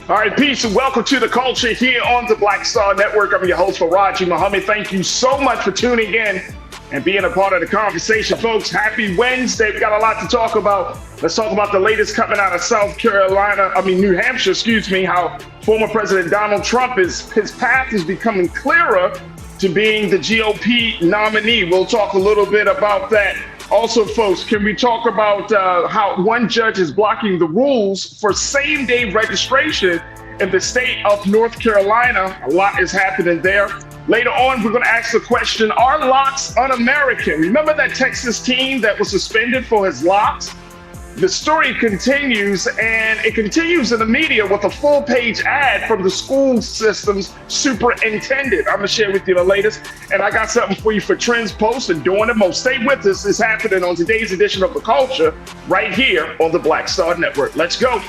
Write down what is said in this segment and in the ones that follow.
All right, peace and welcome to the culture here on the BlackStar Network. I'm your host, Farajii Muhammad. Thank you so much for tuning in and being a part of the conversation, folks. Happy Wednesday. We got a lot to talk about. Let's talk about the latest coming out of New Hampshire, how former President Donald Trump his path is becoming clearer to being the GOP nominee. We'll talk a little bit about that. Also, folks, can we talk about how one judge is blocking the rules for same-day registration in the state of North Carolina? A lot is happening there. Later on, we're going to ask the question, are locks un-American? Remember that Texas teen that was suspended for his locks? The story continues, and it continues in the media with a full-page ad from the school system's superintendent. I'm going to share with you the latest, and I got something for you for Trends Post and Doing the Most. Stay with us. It's happening on today's edition of The Culture right here on the BlackStar Network. Let's go.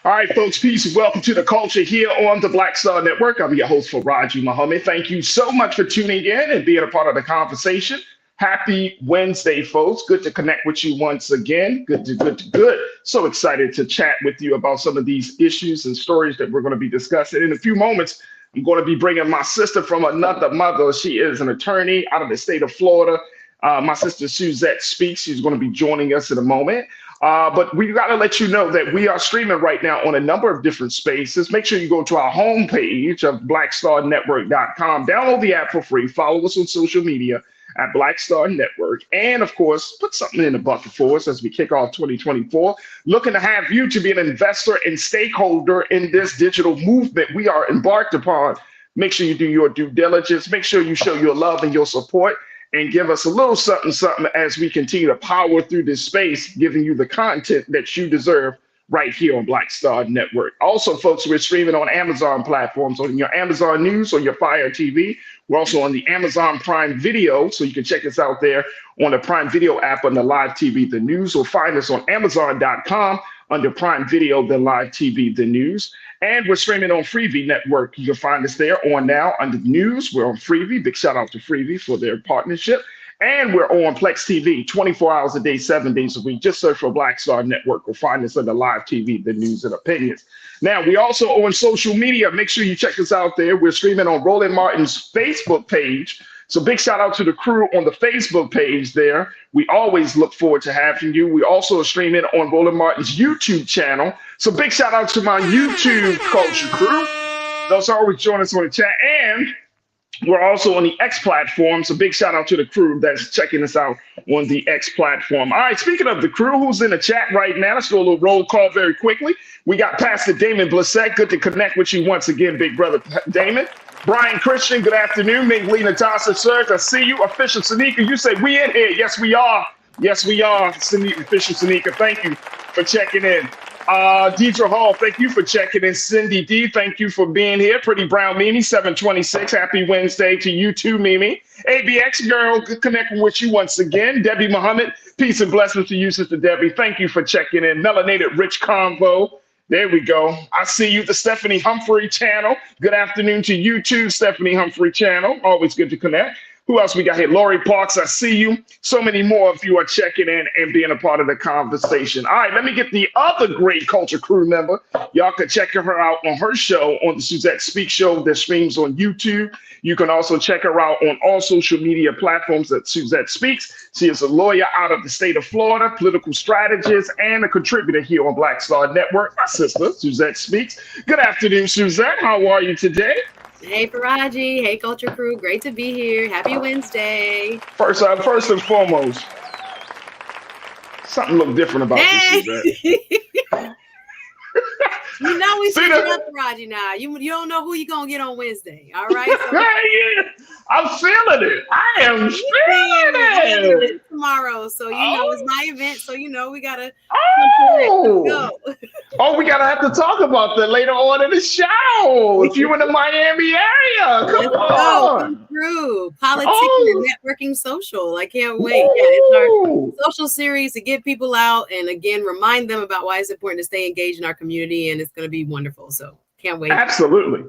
All right, folks, peace and welcome to the culture here on the BlackStar Network. I'm your host, Farajii Muhammad. Thank you so much for tuning in and being a part of the conversation. Happy Wednesday, folks. Good to connect with you once again. Good. So excited to chat with you about some of these issues and stories that we're going to be discussing. In a few moments, I'm going to be bringing my sister from another mother. She is an attorney out of the state of Florida. My sister, Suzette Speaks. She's going to be joining us in a moment. But we got to let you know that we are streaming right now on a number of different spaces. Make sure you go to our homepage of BlackStarNetwork.com. Download the app for free. Follow us on social media at BlackStar Network. And, of course, put something in the bucket for us as we kick off 2024. Looking to have you to be an investor and stakeholder in this digital movement we are embarked upon. Make sure you do your due diligence. Make sure you show your love and your support. And give us a little something as we continue to power through this space, giving you the content that you deserve right here on BlackStar Network. Also, folks, we're streaming on Amazon platforms, on your Amazon News or your Fire TV. We're also on the Amazon Prime Video, so you can check us out there on the Prime Video app on the Live TV, The News, or find us on Amazon.com under Prime Video, the Live TV, The News. And we're streaming on Freevee Network. You can find us there on now under the news. We're on Freevee. Big shout out to Freevee for their partnership. And we're on Plex TV 24 hours a day, 7 days a week. Just search for BlackStar Network. We'll find us under Live TV, the news and opinions. Now, we also on social media. Make sure you check us out there. We're streaming on Roland Martin's Facebook page. So big shout out to the crew on the Facebook page there. We always look forward to having you. We also are streaming on Roland Martin's YouTube channel. So big shout out to my YouTube culture crew. Those always join us on the chat. And we're also on the X platform. So big shout out to the crew that's checking us out on the X platform. All right, speaking of the crew who's in the chat right now, let's do a little roll call very quickly. We got Pastor Damon Blissett. Good to connect with you once again, big brother Damon. Brian Christian, good afternoon. Ming-Lee Natasha Serge, I see you. Official Sanika, you say we in here. Yes, we are. Official Sanika, thank you for checking in. Deidre Hall, thank you for checking in. Cindy D, thank you for being here. Pretty Brown Mimi, 726. Happy Wednesday to you too, Mimi. ABX girl, good connecting with you once again. Debbie Muhammad, peace and blessings to you, Sister Debbie. Thank you for checking in. Melanated Rich Convo. There we go. I see you, the Stephanie Humphrey channel. Good afternoon to you too, Stephanie Humphrey channel. Always good to connect. Who else we got here? Lori Parks, I see you. So many more of you are checking in and being a part of the conversation. All right, let me get the other great culture crew member. Y'all can check her out on her show on the Suzette Speaks show that streams on YouTube. You can also check her out on all social media platforms at Suzette Speaks. She is a lawyer out of the state of Florida, political strategist, and a contributor here on BlackStar Network. My sister, Suzette Speaks. Good afternoon, Suzette. How are you today? Hey, Farajii. Hey, Culture Crew. Great to be here. Happy Wednesday. First and foremost, something look different about this, Suzette. You know we switching up, Farajii, now. You don't know who you're going to get on Wednesday, all right? So, I'm feeling it. I am feeling event tomorrow. So, it's my event. So, we got to go. Oh, we got to have to talk about that later on in the show. If you're in the Miami area, come through. Politicking and networking social. I can't wait. Yeah, it's our social series to get people out and, again, remind them about why it's important to stay engaged in our community. And it's going to be wonderful. So. Can't wait. Absolutely.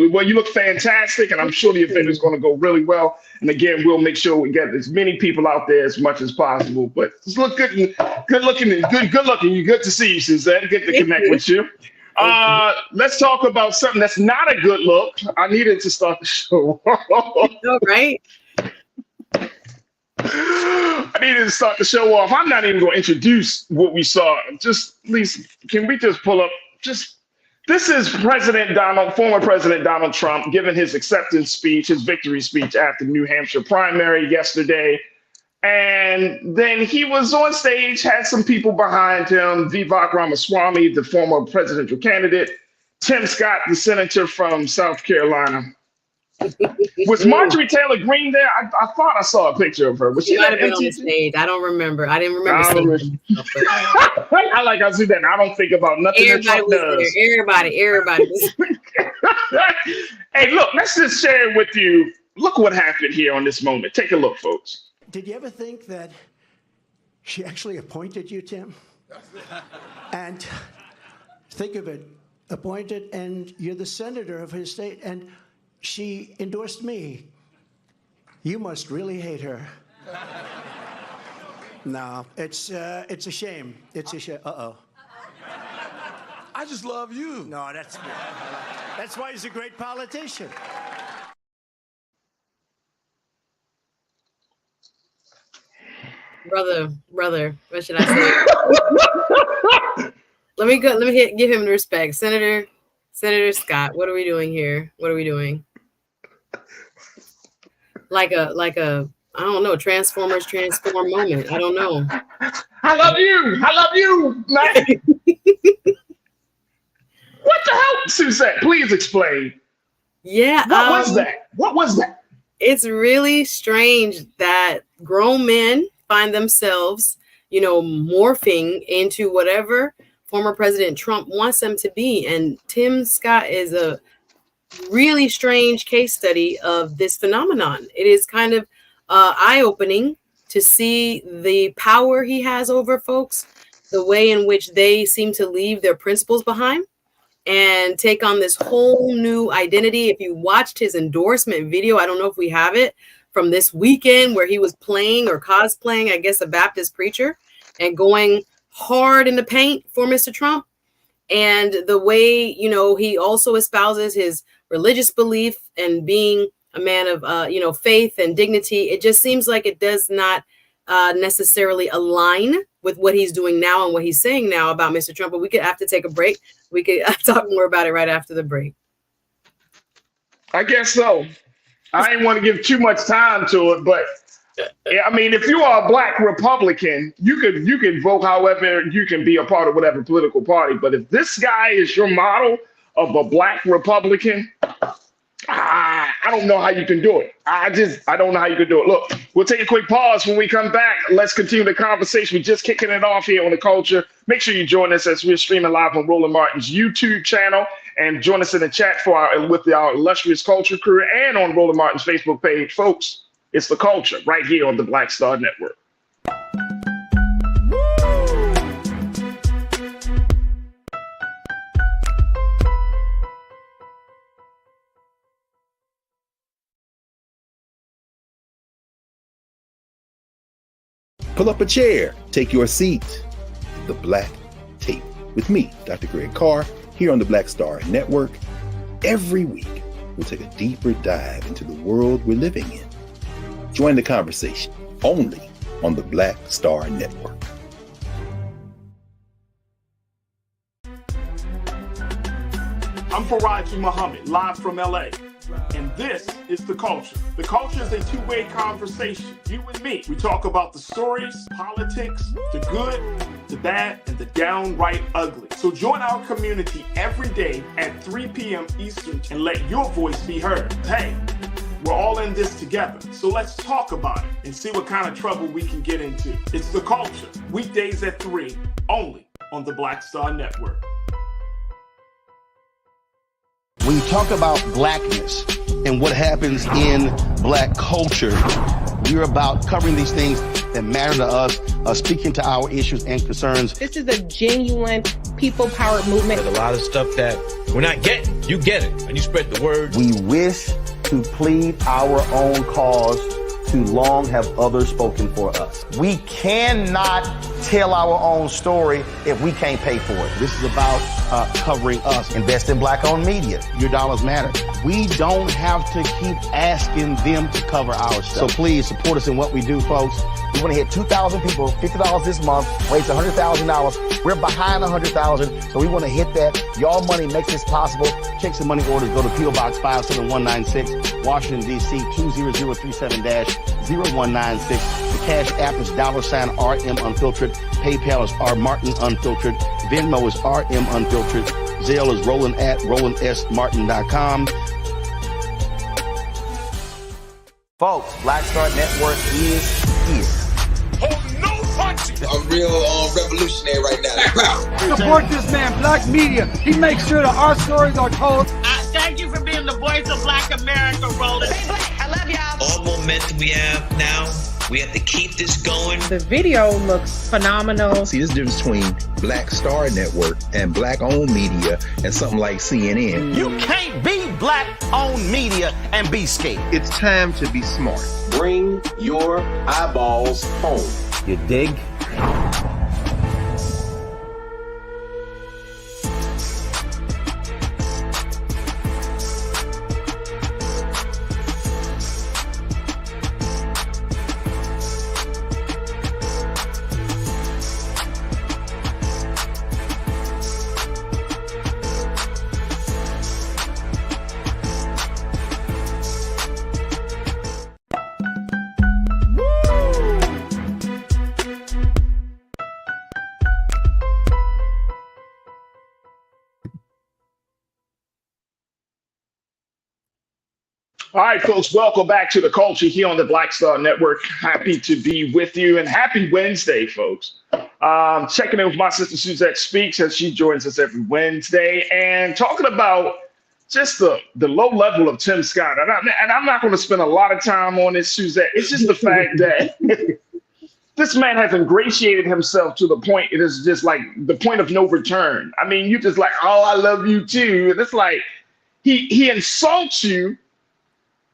Well, you look fantastic, and I'm sure the event is going to go really well. And again, we'll make sure we get as many people out there as much as possible. But just look good looking. You're good to see you, Suzette. Good to connect with you. Let's talk about something that's not a good look. I needed to start the show. Right. I needed to start the show off. I'm not even going to introduce what we saw. Just, please, can we just pull up This is former President Donald Trump giving his acceptance speech, his victory speech after the New Hampshire primary yesterday. And then he was on stage, had some people behind him, Vivek Ramaswamy, the former presidential candidate, Tim Scott, the senator from South Carolina. Was Marjorie Taylor Greene there? I thought I saw a picture of her. Was she on the stage? I don't remember. I didn't remember. I like I see that. I don't think about nothing that Trump does. Everybody was Hey, look, let's just share it with you. Look what happened here on this moment. Take a look, folks. Did you ever think that she actually appointed you, Tim? And think of it, appointed, and you're the senator of his state, and she endorsed me. You must really hate her. No, it's a shame. It's a shame. Uh-oh. I just love you. No, that's why he's a great politician. Brother, what should I say? Let me give him the respect. Senator Scott, what are we doing here? What are we doing? Like a I don't know, Transformers transform moment. I don't know. I love you. Man. What the hell, Suzette? Please explain. Yeah. What was that? It's really strange that grown men find themselves, morphing into whatever former President Trump wants them to be. And Tim Scott is a really strange case study of this phenomenon. It is kind of eye-opening to see the power he has over folks, the way in which they seem to leave their principles behind and take on this whole new identity. If you watched his endorsement video, I don't know if we have it, from this weekend where he was playing or cosplaying, I guess, a Baptist preacher and going hard in the paint for Mr. Trump. And the way, he also espouses his religious belief and being a man of, faith and dignity. It just seems like it does not necessarily align with what he's doing now and what he's saying now about Mr. Trump. But we could have to take a break. We could talk more about it right after the break. I guess so. I didn't want to give too much time to it, but I mean, if you are a Black Republican, you can vote however you can be a part of whatever political party. But if this guy is your model of a Black Republican, I don't know how you can do it. I don't know how you can do it. Look, we'll take a quick pause. When we come back, let's continue the conversation. We're just kicking it off here on The Culture. Make sure you join us as we're streaming live on Roland Martin's YouTube channel, and join us in the chat with our illustrious culture crew and on Roland Martin's Facebook page. Folks, it's The Culture right here on the BlackStar Network. Pull up a chair, take your seat. The Black Tape with me, Dr. Greg Carr, here on the BlackStar Network. Every week, we'll take a deeper dive into the world we're living in. Join the conversation only on the BlackStar Network. I'm Farajii Muhammad, live from LA. And this is The Culture. The Culture is a two-way conversation. You and me. We talk about the stories, politics, the good, the bad, and the downright ugly. So join our community every day at 3 p.m. Eastern and let your voice be heard. Hey, We're all in this together. So let's talk about it and see what kind of trouble we can get into. It's The Culture, weekdays at 3, only on the BlackStar Network. When you talk about blackness and what happens in black culture, we're about covering these things that matter to us, speaking to our issues and concerns. This is a genuine people-powered movement. There's a lot of stuff that we're not getting. You get it, and you spread the word. We wish to plead our own cause. Too long have others spoken for us. We cannot tell our own story if we can't pay for it. This is about covering us. Invest in black-owned media. Your dollars matter. We don't have to keep asking them to cover our stuff. So please support us in what we do, folks. We want to hit 2,000 people, $50 this month, raise $100,000. We're behind $100,000, so we want to hit that. Y'all money makes this possible. Checks and money orders go to P.O. Box 57196, Washington, D.C. 20037-0196. The Cash App is $RM Unfiltered. PayPal is R Martin Unfiltered. Venmo is RM Unfiltered. Zelle is Roland at RolandSMartin.com. Folks, BlackStar Network is here. I'm real revolutionary right now. Support this man, Black Media. He makes sure that our stories are told. Thank you for being the voice of Black America, Roland. Hey, Black, I love y'all. All momentum we have now, we have to keep this going. The video looks phenomenal. See, there's a difference between BlackStar Network and black-owned media and something like CNN. You can't be black-owned media and be scared. It's time to be smart. Bring your eyeballs home. You dig? All right, folks, welcome back to The Culture here on the BlackStar Network. Happy to be with you, and happy Wednesday, folks. Checking in with my sister Suzette Speaks as she joins us every Wednesday, and talking about just the low level of Tim Scott. And I'm not going to spend a lot of time on this, Suzette. It's just the fact that this man has ingratiated himself to the point, it is just like the point of no return. I mean, you just like, oh, I love you too. And it's like he insults you,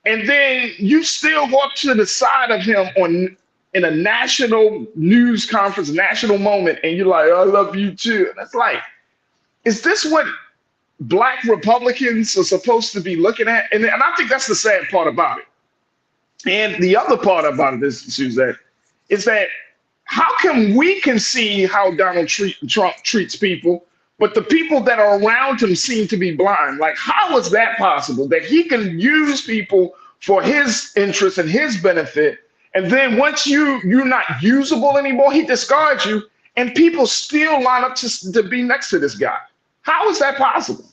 and then you still walk to the side of him in a national news conference, national moment, and you're like, I love you too. And it's like, is this what Black Republicans are supposed to be looking at? And I think that's the sad part about it. And the other part about it is, Suzette, is that how come we can see how Donald Trump treats people, but the people that are around him seem to be blind? Like, how is that possible that he can use people for his interest and his benefit, and then once you're not usable anymore, he discards you, and people still line up to be next to this guy? How is that possible?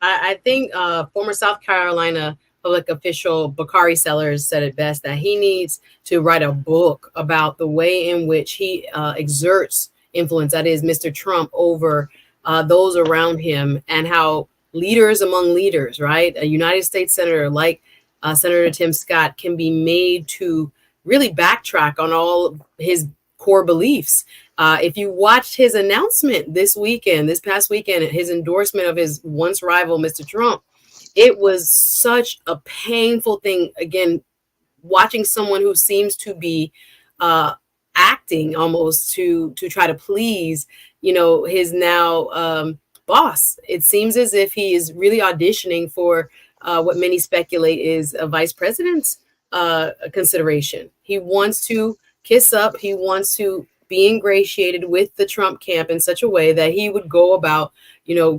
I think former South Carolina public official Bakari Sellers said it best, that he needs to write a book about the way in which he exerts influence, that is Mr. Trump, over those around him, and how leaders among leaders, right? A United States senator like Senator Tim Scott can be made to really backtrack on all of his core beliefs. If you watched his announcement this past weekend, his endorsement of his once rival, Mr. Trump, it was such a painful thing. Again, watching someone who seems to be acting almost to try to please, his now boss. It seems as if he is really auditioning for what many speculate is a vice president's consideration. He wants to kiss up. He wants to be ingratiated with the Trump camp in such a way that he would go about,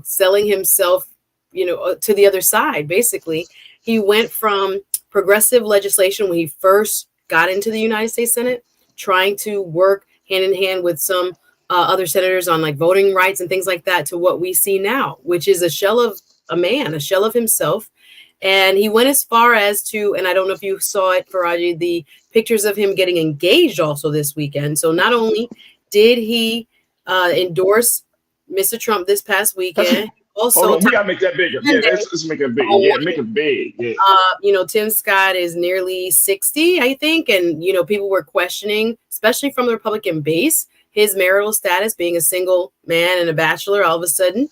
selling himself, to the other side. Basically, he went from progressive legislation when he first got into the United States Senate, trying to work hand in hand with some other senators on like voting rights and things like that, to what we see now, which is a shell of a man, a shell of himself. And he went as far as to, and I don't know if you saw it, Farajii, the pictures of him getting engaged also this weekend. So not only did he endorse Mr. Trump this past weekend, also hold on, we gotta make that bigger. Yeah, let's make it big. Yeah, make it big. Yeah. You know, Tim Scott is nearly 60, I think, and you know, people were questioning, especially from the Republican base, his marital status, being a single man and a bachelor. All of a sudden,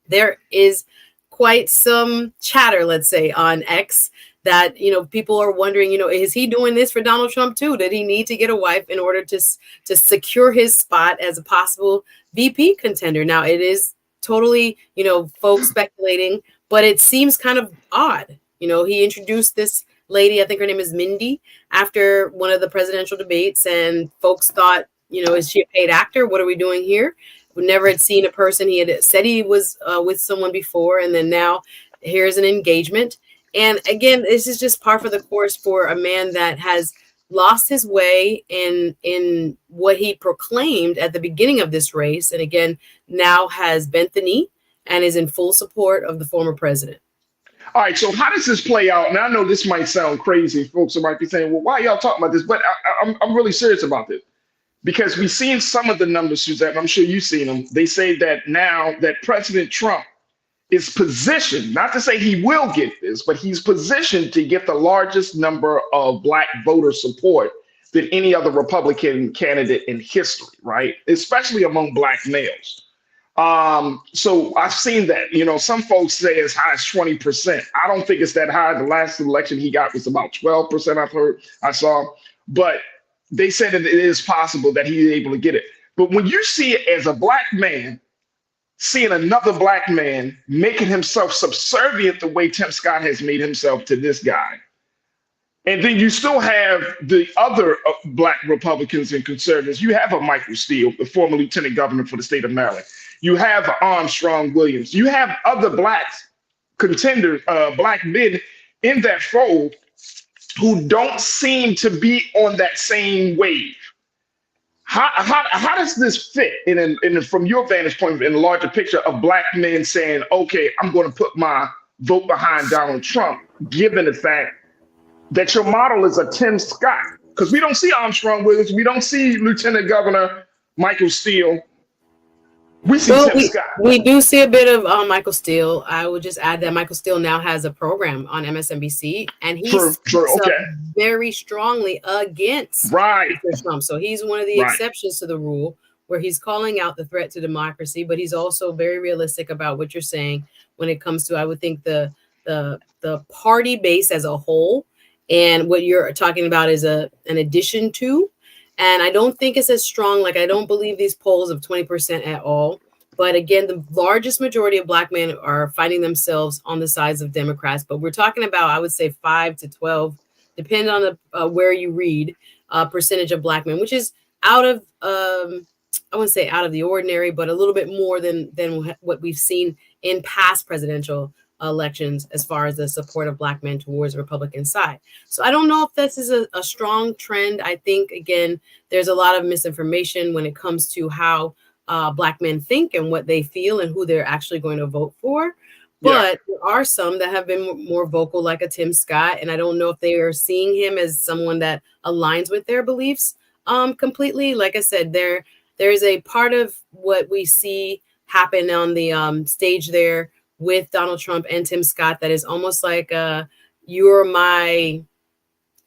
there is quite some chatter, let's say, on X that, you know, people are wondering, you know, is he doing this for Donald Trump too? Did he need to get a wife in order to secure his spot as a possible VP contender? Now, it is totally, you know, folks speculating, but it seems kind of odd. You know, he introduced this lady, I think her name is Mindy, after one of the presidential debates, and folks thought, you know, is she a paid actor? What are we doing here? We never had seen a person. He had said he was with someone before, and then now here's an engagement. And again, this is just par for the course for a man that has lost his way in what he proclaimed at the beginning of this race, and again, now has bent the knee and is in full support of the former president. All right, so how does this play out? And I know this might sound crazy. Folks might be saying, well, why are y'all talking about this? But I'm really serious about this. Because we've seen some of the numbers, Suzette, I'm sure you've seen them. They say that now that President Trump is positioned, not to say he will get this, but he's positioned to get the largest number of Black voter support than any other Republican candidate in history, right? Especially among Black males. So I've seen that, you know, some folks say as high as 20%. I don't think it's that high. The last election he got was about 12%, I saw. But they said that it is possible that he's able to get it. But when you see it as a Black man, seeing another Black man making himself subservient the way Tim Scott has made himself to this guy, and then you still have the other Black Republicans and conservatives. You have a Michael Steele, the former lieutenant governor for the state of Maryland. You have Armstrong Williams. You have other Black contenders, Black men in that fold who don't seem to be on that same wave. How does this fit in from your vantage point in the larger picture of Black men saying, okay, I'm going to put my vote behind Donald Trump, given the fact that your model is a Tim Scott? Because we don't see Armstrong Williams, we don't see Lieutenant Governor Michael Steele. We see Tim Scott. We do see a bit of Michael Steele. I would just add that Michael Steele now has a program on MSNBC, and he's very strongly against Trump. So he's one of the exceptions to the rule, where he's calling out the threat to democracy, but he's also very realistic about what you're saying when it comes to, I would think, the party base as a whole, and what you're talking about is an addition to. And I don't think it's as strong. Like, I don't believe these polls of 20% at all. But again, the largest majority of Black men are finding themselves on the sides of Democrats. But we're talking about, I would say, 5 to 12, depending on the where you read, percentage of Black men, which is out of, I wouldn't say out of the ordinary, but a little bit more than what we've seen in past presidential elections as far as the support of Black men towards the Republican side. So I don't know if this is a strong trend. I think, again, there's a lot of misinformation when it comes to how Black men think and what they feel and who they're actually going to vote for. But there are some that have been more vocal, like a Tim Scott, and I don't know if they are seeing him as someone that aligns with their beliefs completely. Like I said, there is a part of what we see happen on the stage there with Donald Trump and Tim Scott that is almost like you're my,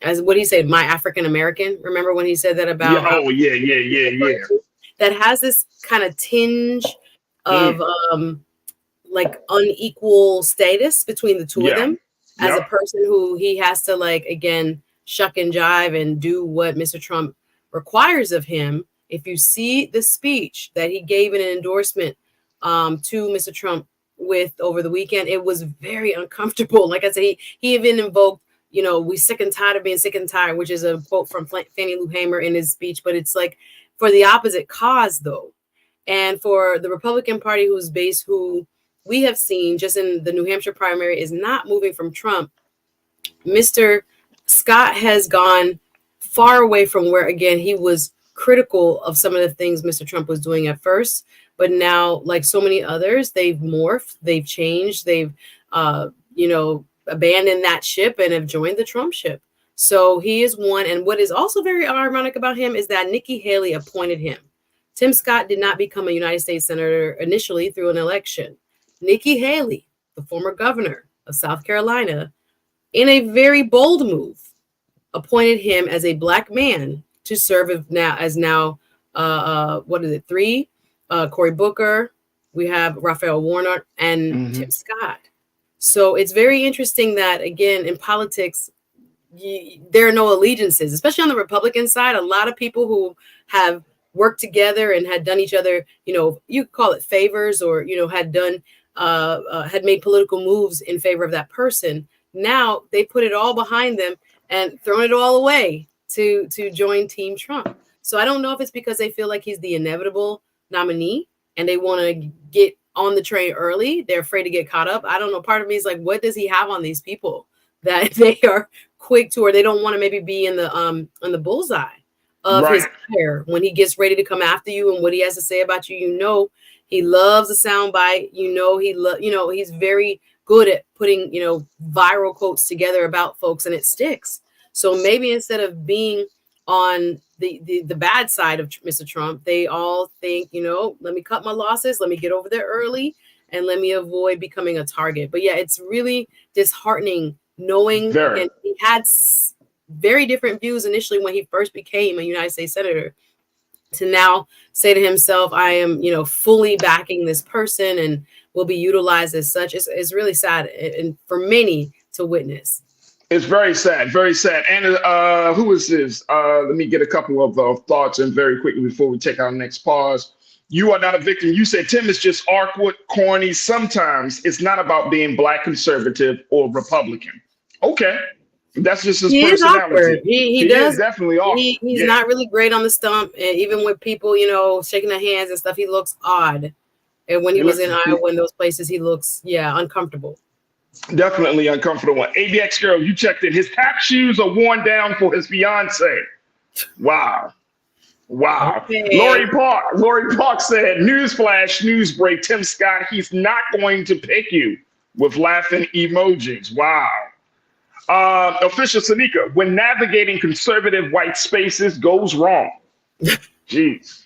as what he said, my African American. Remember when he said that about? Yeah. That has this kind of tinge of like unequal status between the two of them as a person who he has to, like, again, shuck and jive and do what Mr. Trump requires of him. If you see the speech that he gave in an endorsement to Mr. Trump with over the weekend, it was very uncomfortable. Like I said, he even invoked, you know, we sick and tired of being sick and tired, which is a quote from Fannie Lou Hamer in his speech. But it's like for the opposite cause, though. And for the Republican Party, whose base, who we have seen just in the New Hampshire primary, is not moving from Trump, Mr. Scott has gone far away from where, again, he was critical of some of the things Mr. Trump was doing at first. But now, like so many others, they've morphed, they've changed, they've, abandoned that ship and have joined the Trump ship. So he is one. And what is also very ironic about him is that Nikki Haley appointed him. Tim Scott did not become a United States senator initially through an election. Nikki Haley, the former governor of South Carolina, in a very bold move, appointed him as a black man to serve as three? Cory Booker, we have Raphael Warnock, and Tim Scott. So it's very interesting that, again, in politics, there are no allegiances, especially on the Republican side. A lot of people who have worked together and had done each other, you could call it favors, or, had made political moves in favor of that person. Now they put it all behind them and thrown it all away to join Team Trump. So I don't know if it's because they feel like he's the inevitable nominee and they want to get on the train early. They're afraid to get caught up. I don't know. Part of me is like, what does he have on these people that they are quick to, or they don't want to maybe be in the bullseye of his fire when he gets ready to come after you and what he has to say about you. He loves a soundbite. He's very good at putting, viral quotes together about folks, and it sticks. So maybe instead of being on the bad side of Mr. Trump, they all think, let me cut my losses, let me get over there early, and let me avoid becoming a target. But yeah, it's really disheartening knowing, and he had very different views initially when he first became a United States senator, to now say to himself, I am, fully backing this person and will be utilized as such. It's really sad, and for many to witness. It's very sad, very sad. And who is this? Let me get a couple of thoughts in very quickly before we take our next pause. You are not a victim. You said Tim is just awkward, corny. Sometimes it's not about being black conservative or Republican. Okay. That's just his personality. He is definitely awkward. He's not really great on the stump. And even with people, shaking their hands and stuff, he looks odd. And when he was in Iowa and those places, he looks, uncomfortable. Definitely uncomfortable. ABX girl, you checked in. His tap shoes are worn down for his fiance. Wow. Okay. Lori Park said, newsflash, news break, Tim Scott, he's not going to pick you, with laughing emojis. Wow. Official Sanika, when navigating conservative white spaces goes wrong. Jeez.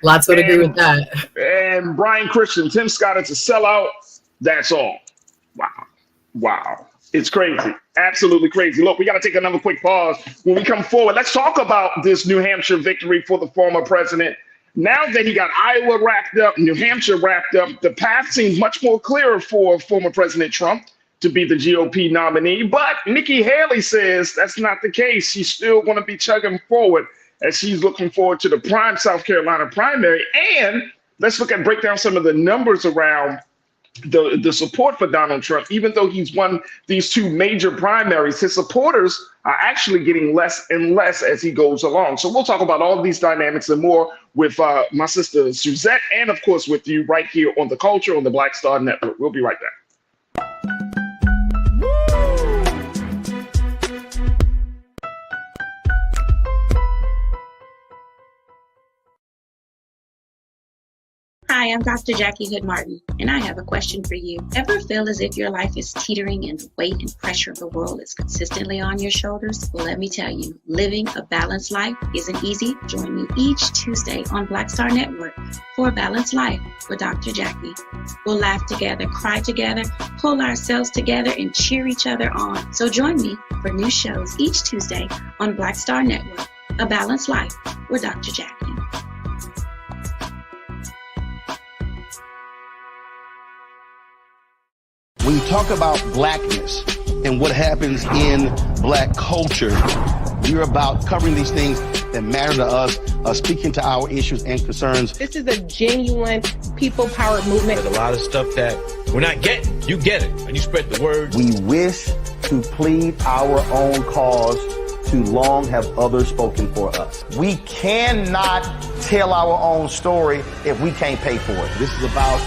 Lots would agree with that. And Brian Christian, Tim Scott is a sellout. That's all. Wow. It's crazy. Absolutely crazy. Look, we got to take another quick pause. When we come forward, let's talk about this New Hampshire victory for the former president. Now that he got Iowa wrapped up, New Hampshire wrapped up, the path seems much more clear for former President Trump to be the GOP nominee. But Nikki Haley says that's not the case. She's still going to be chugging forward as she's looking forward to the prime South Carolina primary. And let's break down some of the numbers around the support for Donald Trump. Even though he's won these two major primaries, his supporters are actually getting less and less as he goes along. So we'll talk about all of these dynamics and more with my sister Suzette, and of course with you right here on The Culture on the BlackStar Network. We'll be right back. Hi, I'm Dr. Jackie Hood Martin, and I have a question for you. Ever feel as if your life is teetering and the weight and pressure of the world is consistently on your shoulders? Well, let me tell you, living a balanced life isn't easy. Join me each Tuesday on BlackStar Network for A Balanced Life with Dr. Jackie. We'll laugh together, cry together, pull ourselves together, and cheer each other on. So join me for new shows each Tuesday on BlackStar Network, A Balanced Life with Dr. Jackie. When you talk about blackness and what happens in black culture, you're about covering these things that matter to us, speaking to our issues and concerns. This is a genuine people-powered movement. There's a lot of stuff that we're not getting. You get it, and you spread the word. We wish to plead our own cause too long have others spoken for us. We cannot tell our own story if we can't pay for it. This is about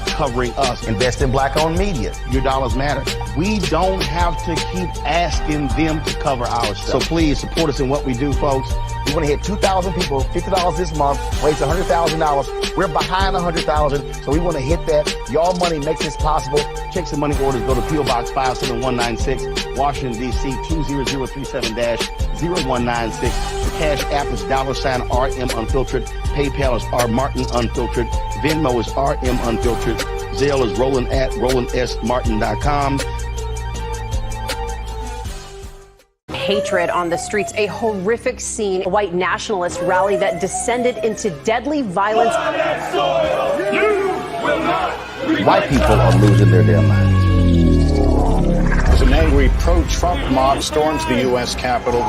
covering us. Invest in black-owned media. Your dollars matter. We don't have to keep asking them to cover our stuff. So please support us in what we do, folks. We want to hit 2,000 people, $50 this month, raise $100,000. We're behind 100,000, so we want to hit that. Y'all money makes this possible. Check some money orders. Go to P.O. Box 57196, Washington, D.C. 20037-0196. The Cash App is $RM Unfiltered. PayPal is R Martin Unfiltered. Venmo is RM Unfiltered. Zelle is Roland at RolandSMartin.com. Hatred on the streets, a horrific scene, a white nationalist rally that descended into deadly violence. White people are losing their damn minds. As an angry pro-Trump mob storms the U.S. Capitol,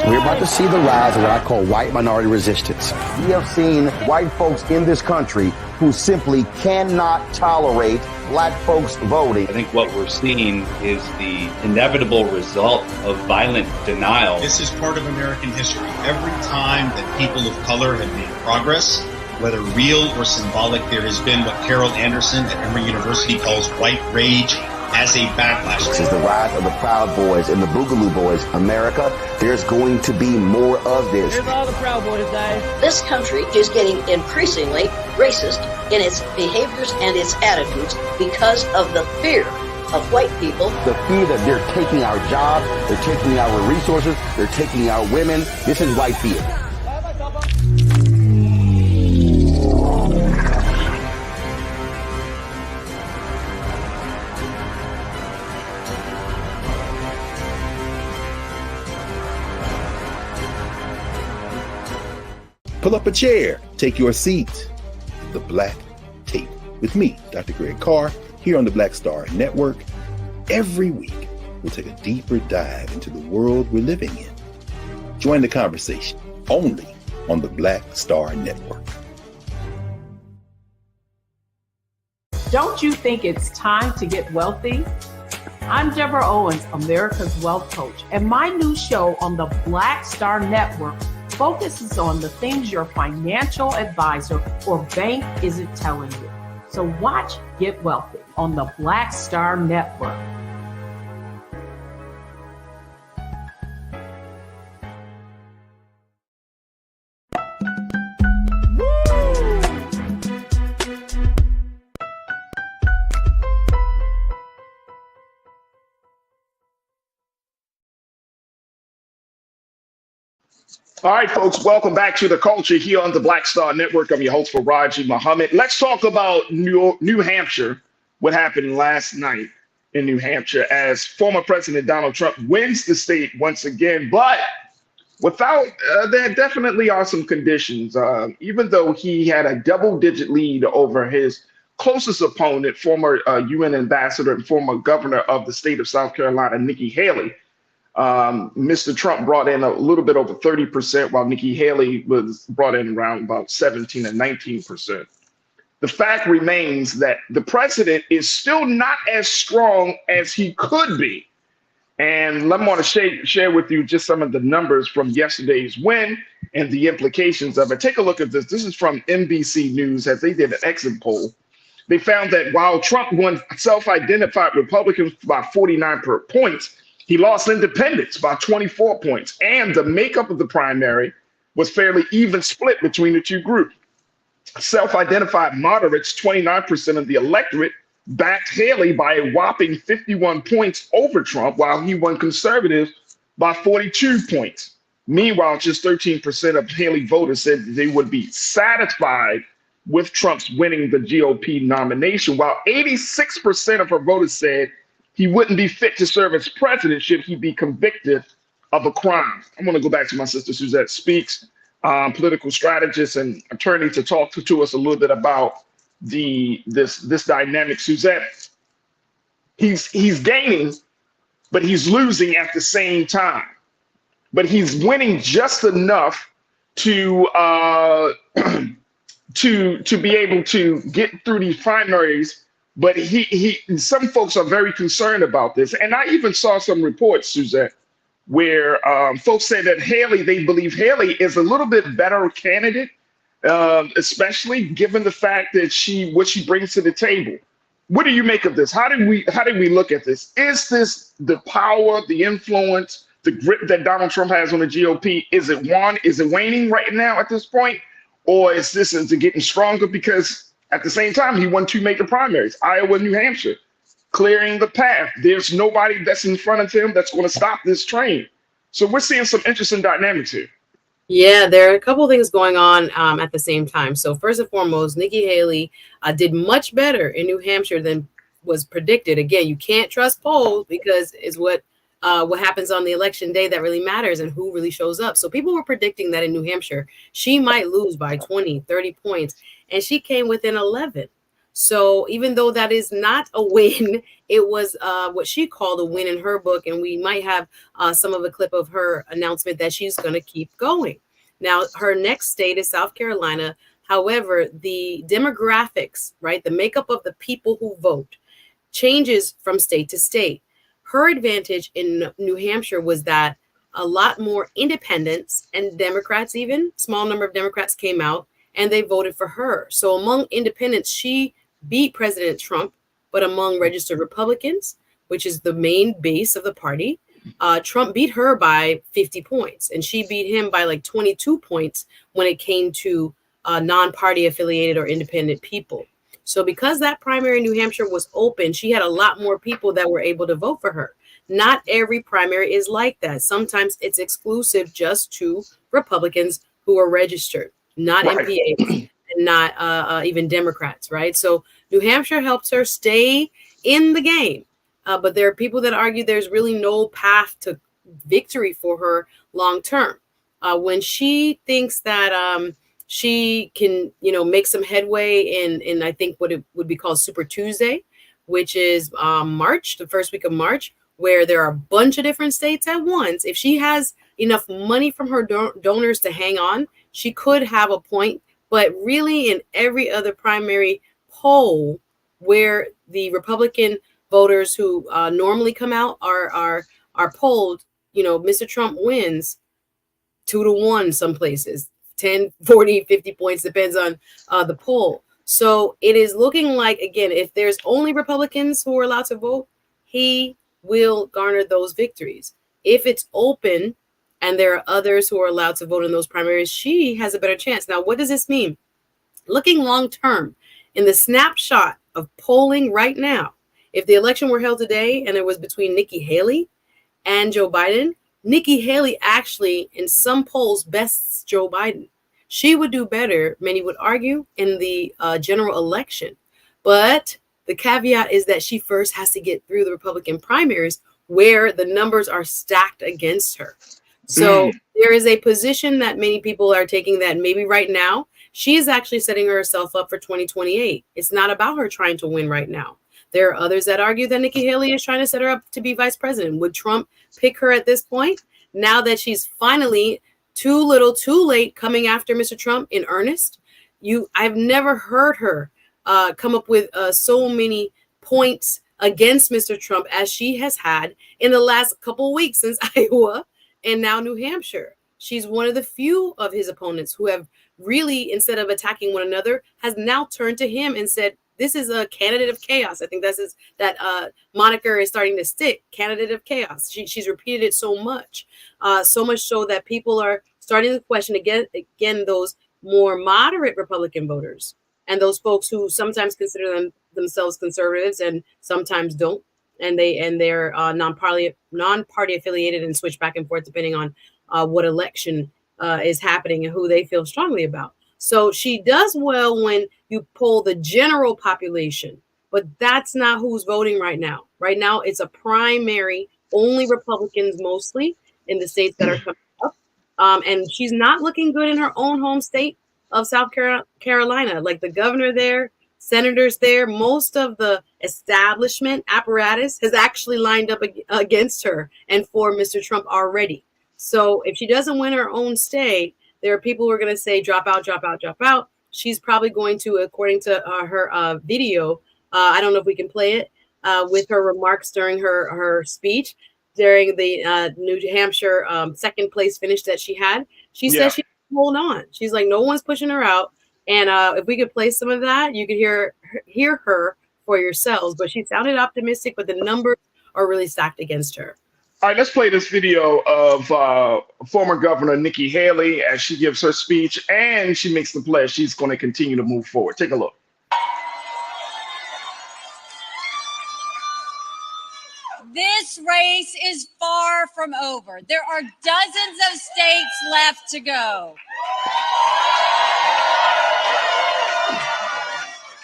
we're about to see the rise of what I call white minority resistance. We have seen white folks in this country who simply cannot tolerate black folks voting. I think what we're seeing is the inevitable result of violent denial. This is part of American history. Every time that people of color have made progress, whether real or symbolic, there has been what Carol Anderson at Emory University calls white rage as a backlash. This is the rise of the Proud Boys and the Boogaloo Boys. America, there's going to be more of this. Here's all the Proud Boys, guys. This country is getting increasingly racist in its behaviors and its attitudes because of the fear of white people. The fear that they're taking our jobs, they're taking our resources, they're taking our women. This is white fear. Pull up a chair, take your seat. The Black Tape with me, Dr. Greg Carr, here on the BlackStar Network. Every week, we'll take a deeper dive into the world we're living in. Join the conversation only on the BlackStar Network. Don't you think it's time to get wealthy? I'm Deborah Owens, America's Wealth Coach, and my new show on the BlackStar Network focuses on the things your financial advisor or bank isn't telling you. So watch Get Wealthy on the BlackStar Network. All right, folks, welcome back to The Culture here on the BlackStar Network. I'm your host, Farajii Muhammad. Let's talk about New Hampshire, what happened last night in New Hampshire as former President Donald Trump wins the state once again. But without, there definitely are some conditions. Even though he had a double-digit lead over his closest opponent, former UN ambassador and former governor of the state of South Carolina, Nikki Haley, Mr. Trump brought in a little bit over 30%, while Nikki Haley was brought in around about 17 and 19%. The fact remains that the president is still not as strong as he could be. And I want to share with you just some of the numbers from yesterday's win and the implications of it. Take a look at this. This is from NBC News as they did an exit poll. They found that while Trump won self-identified Republicans by 49 points, he lost independents by 24 points, and the makeup of the primary was fairly even split between the two groups. Self-identified moderates, 29% of the electorate, backed Haley by a whopping 51 points over Trump, while he won conservatives by 42 points. Meanwhile, just 13% of Haley voters said they would be satisfied with Trump's winning the GOP nomination, while 86% of her voters said he wouldn't be fit to serve as president should he be convicted of a crime. I'm going to go back to my sister Suzette Speaks, political strategist and attorney, to talk to us a little bit about this dynamic. Suzette, he's gaining, but he's losing at the same time. But he's winning just enough to to be able to get through these primaries. But some folks are very concerned about this. And I even saw some reports, Suzette, where folks say that they believe Haley is a little bit better candidate, especially given the fact that what she brings to the table. What do you make of this? How do we look at this? Is this the power, the influence, the grip that Donald Trump has on the GOP? Is it waning right now at this point? Or is it getting stronger? Because at the same time, he won 2 major primaries, Iowa and New Hampshire, clearing the path. There's nobody that's in front of him that's going to stop this train. So we're seeing some interesting dynamics here. Yeah, there are a couple of things going on at the same time. So first and foremost, Nikki Haley did much better in New Hampshire than was predicted. Again, you can't trust polls because it's what happens on the election day that really matters and who really shows up. So people were predicting that in New Hampshire, she might lose by 20, 30 points, and she came within 11. So even though that is not a win, it was what she called a win in her book. And we might have some of a clip of her announcement that she's going to keep going. Now, her next state is South Carolina. However, the demographics, right, the makeup of the people who vote changes from state to state. Her advantage in New Hampshire was that a lot more independents and Democrats, even small number of Democrats, came out and they voted for her. So among independents, she beat President Trump, but among registered Republicans, which is the main base of the party, Trump beat her by 50 points, and she beat him by like 22 points when it came to non-party affiliated or independent people. So because that primary in New Hampshire was open, she had a lot more people that were able to vote for her. Not every primary is like that. Sometimes it's exclusive just to Republicans who are registered, not MPAs. Not even Democrats, right? So New Hampshire helps her stay in the game. But there are people that argue there's really no path to victory for her long term. When she thinks that she can, make some headway in I think what it would be called Super Tuesday, which is March, the first week of March, where there are a bunch of different states at once. If she has enough money from her donors to hang on, she could have a point. But really, in every other primary poll where the Republican voters who normally come out are polled, Mr. Trump wins 2-1 some places, 10, 40, 50 points, depends on the poll. So it is looking like, again, if there's only Republicans who are allowed to vote, he will garner those victories. If it's open, and there are others who are allowed to vote in those primaries, she has a better chance. Now, what does this mean? Looking long term, in the snapshot of polling right now, if the election were held today and it was between Nikki Haley and Joe Biden, Nikki Haley actually, in some polls, bests Joe Biden. She would do better, many would argue, in the general election. But the caveat is that she first has to get through the Republican primaries where the numbers are stacked against her. So there is a position that many people are taking that maybe right now she is actually setting herself up for 2028. It's not about her trying to win right now. There are others that argue that Nikki Haley is trying to set her up to be vice president. Would Trump pick her at this point? Now that she's finally too little, too late coming after Mr. Trump in earnest? I've never heard her come up with so many points against Mr. Trump as she has had in the last couple of weeks since Iowa and now New Hampshire. She's one of the few of his opponents who have really, instead of attacking one another, has now turned to him and said, this is a candidate of chaos. I think that moniker is starting to stick, candidate of chaos. She's repeated it so much so that people are starting to question again those more moderate Republican voters and those folks who sometimes consider themselves conservatives and sometimes don't. And they're non-party affiliated and switch back and forth depending on what election is happening and who they feel strongly about. So she does well when you poll the general population, but that's not who's voting right now. Right now, it's a primary, only Republicans mostly in the states that are coming up. And she's not looking good in her own home state of South Carolina. Like the governor there, senators there, most of the establishment apparatus has actually lined up against her and for Mr. Trump already. So if she doesn't win her own state, there are people who are going to say, drop out, drop out, drop out. She's probably going to, according to her video, I don't know if we can play it, with her remarks during her speech, during the New Hampshire second place finish that she had. She said she hold on. She's like, no one's pushing her out. And if we could play some of that, you could hear her for yourselves. But she sounded optimistic, but the numbers are really stacked against her. All right, let's play this video of former Governor Nikki Haley as she gives her speech and she makes the pledge she's going to continue to move forward. Take a look. This race is far from over. There are dozens of states left to go.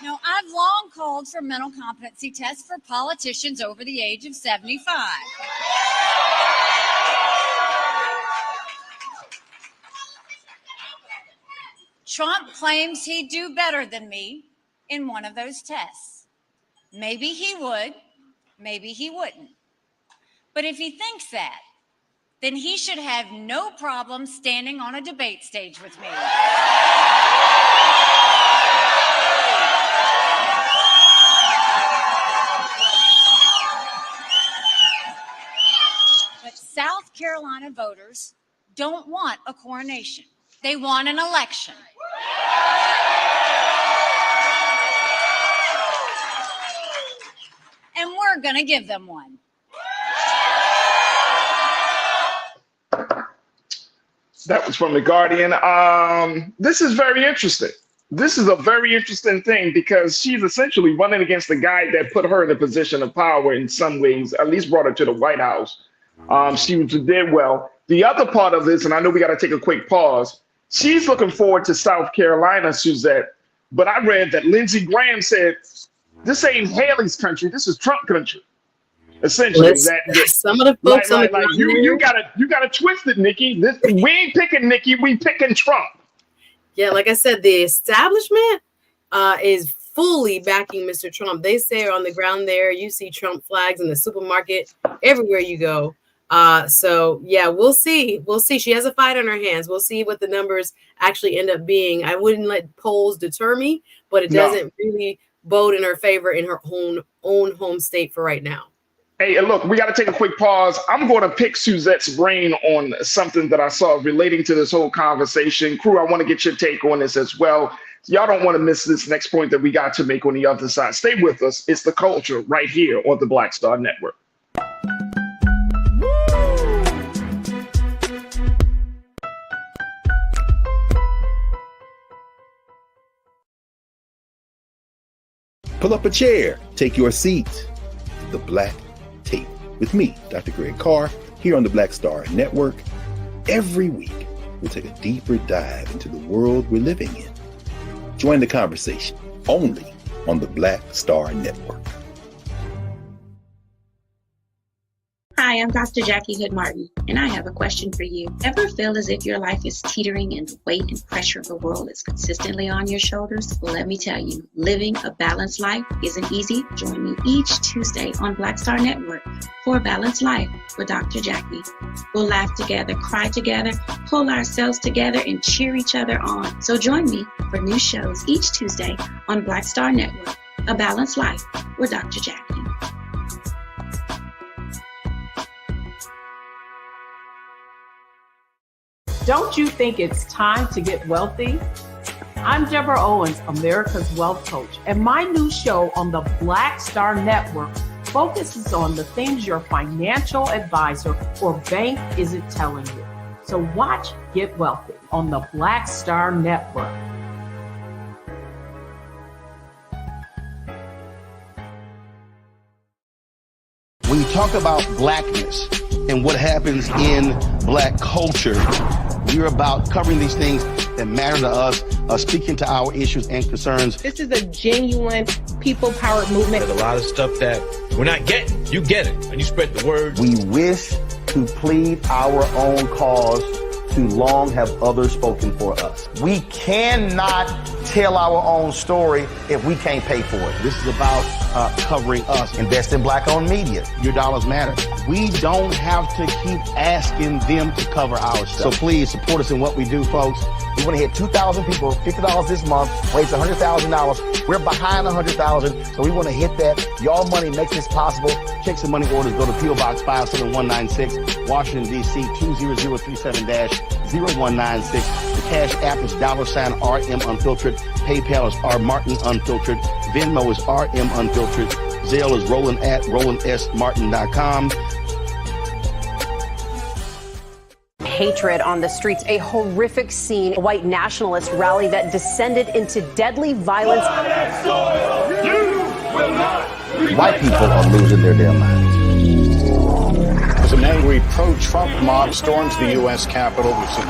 Now, I've long called for mental competency tests for politicians over the age of 75. Trump claims he'd do better than me in one of those tests. Maybe he would, maybe he wouldn't. But if he thinks that, then he should have no problem standing on a debate stage with me. But South Carolina voters don't want a coronation. They want an election. And we're going to give them one. That was from The Guardian. This is very interesting. This is a very interesting thing because she's essentially running against the guy that put her in a position of power in some ways, at least brought her to the White House. She did well. The other part of this, and I know we got to take a quick pause, she's looking forward to South Carolina, Suzette. But I read that Lindsey Graham said, this ain't Haley's country, this is Trump country. Essentially, some of the folks you gotta twist it, Nikki. We ain't picking Nikki, we picking Trump. Yeah, like I said, the establishment is fully backing Mr. Trump. They say on the ground there, you see Trump flags in the supermarket, everywhere you go. So yeah, we'll see. We'll see. She has a fight on her hands. We'll see what the numbers actually end up being. I wouldn't let polls deter me, but it doesn't really bode in her favor in her own home state for right now. Hey, look, we got to take a quick pause. I'm going to pick Suzette's brain on something that I saw relating to this whole conversation. Crew, I want to get your take on this as well. Y'all don't want to miss this next point that we got to make on the other side. Stay with us. It's The Culture right here on the BlackStar Network. Pull up a chair, take your seat. The Black Tape with me, Dr. Greg Carr, here on the BlackStar Network. Every week, we'll take a deeper dive into the world we're living in. Join the conversation only on the BlackStar Network. Hi, I'm Dr. Jackie Hood Martin, and I have a question for you. Ever feel as if your life is teetering and the weight and pressure of the world is consistently on your shoulders? Well, let me tell you, living a balanced life isn't easy. Join me each Tuesday on BlackStar Network for A Balanced Life with Dr. Jackie. We'll laugh together, cry together, pull ourselves together, and cheer each other on. So join me for new shows each Tuesday on BlackStar Network, A Balanced Life with Dr. Jackie. Don't you think it's time to get wealthy? I'm Deborah Owens, America's Wealth Coach, and my new show on the BlackStar Network focuses on the things your financial advisor or bank isn't telling you. So watch Get Wealthy on the BlackStar Network. When you talk about blackness and what happens in black culture, you're about covering these things that matter to us, speaking to our issues and concerns. This is a genuine people-powered movement. There's a lot of stuff that we're not getting. You get it, and you spread the word. We wish to plead our own cause to long have others spoken for us. We cannot tell our own story if we can't pay for it. This is about covering us. Invest in black-owned media. Your dollars matter. We don't have to keep asking them to cover our stuff. So please support us in what we do, folks. We want to hit 2,000 people, $50 this month, raise $100,000. We're behind $100,000, so we want to hit that. Y'all money makes this possible. checks and money orders, go to P.O. Box 57196, Washington, D.C. 20037-0196. The Cash App is $RM Unfiltered. PayPal is R Martin Unfiltered. Venmo is RM Unfiltered. Zelle is Roland at RolandSMartin.com. Hatred on the streets, a horrific scene, a white nationalist rally that descended into deadly violence. White people are losing their damn minds. As an angry pro-Trump mob storms the U.S. Capitol, we've seen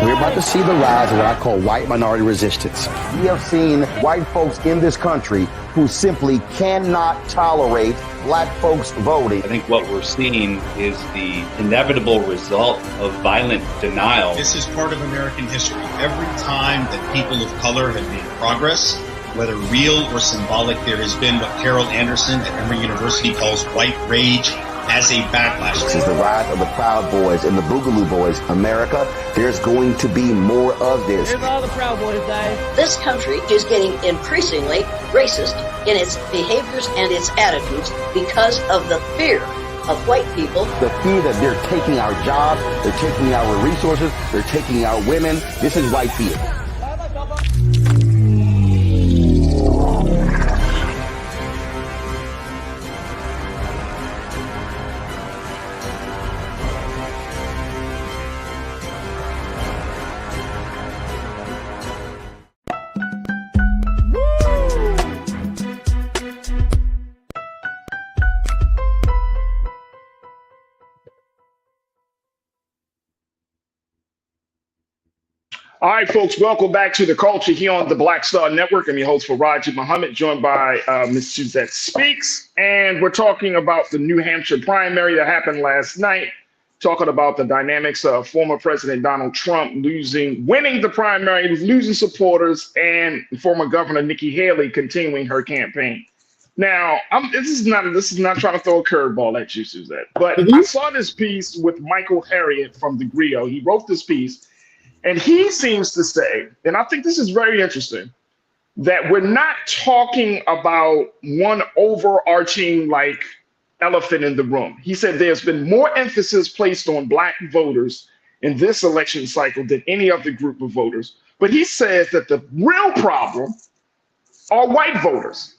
We're about to see the rise of what I call white minority resistance. We have seen white folks in this country who simply cannot tolerate black folks voting. I think what we're seeing is the inevitable result of violent denial. This is part of American history. Every time that people of color have made progress, whether real or symbolic, there has been what Carol Anderson at Emory University calls white rage as a backlash. This is the rise of the Proud Boys and the Boogaloo Boys. America, there's going to be more of this. Here's all the Proud Boys, guys. This country is getting increasingly racist in its behaviors and its attitudes because of the fear of white people. The fear that they're taking our jobs, they're taking our resources, they're taking our women. This is white fear. All right, folks, welcome back to The Culture here on the BlackStar Network. I'm your host, Farajii Muhammad, joined by Ms. Suzette Speaks. And we're talking about the New Hampshire primary that happened last night, talking about the dynamics of former President Donald Trump winning the primary, losing supporters, and former Governor Nikki Haley continuing her campaign. Now, this is not trying to throw a curveball at you, Suzette, but I saw this piece with Michael Harriot from the Grio. He wrote this piece. And he seems to say, and I think this is very interesting, that we're not talking about one overarching elephant in the room. He said there's been more emphasis placed on black voters in this election cycle than any other group of voters. But he says that the real problem are white voters.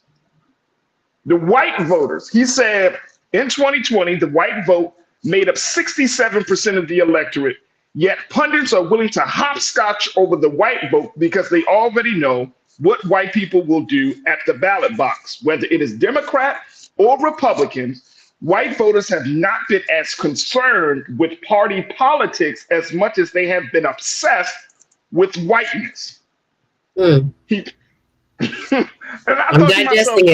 The white voters. He said in 2020, the white vote made up 67% of the electorate. Yet pundits are willing to hopscotch over the white vote because they already know what white people will do at the ballot box. Whether it is Democrat or Republican, white voters have not been as concerned with party politics as much as they have been obsessed with whiteness. I'm digesting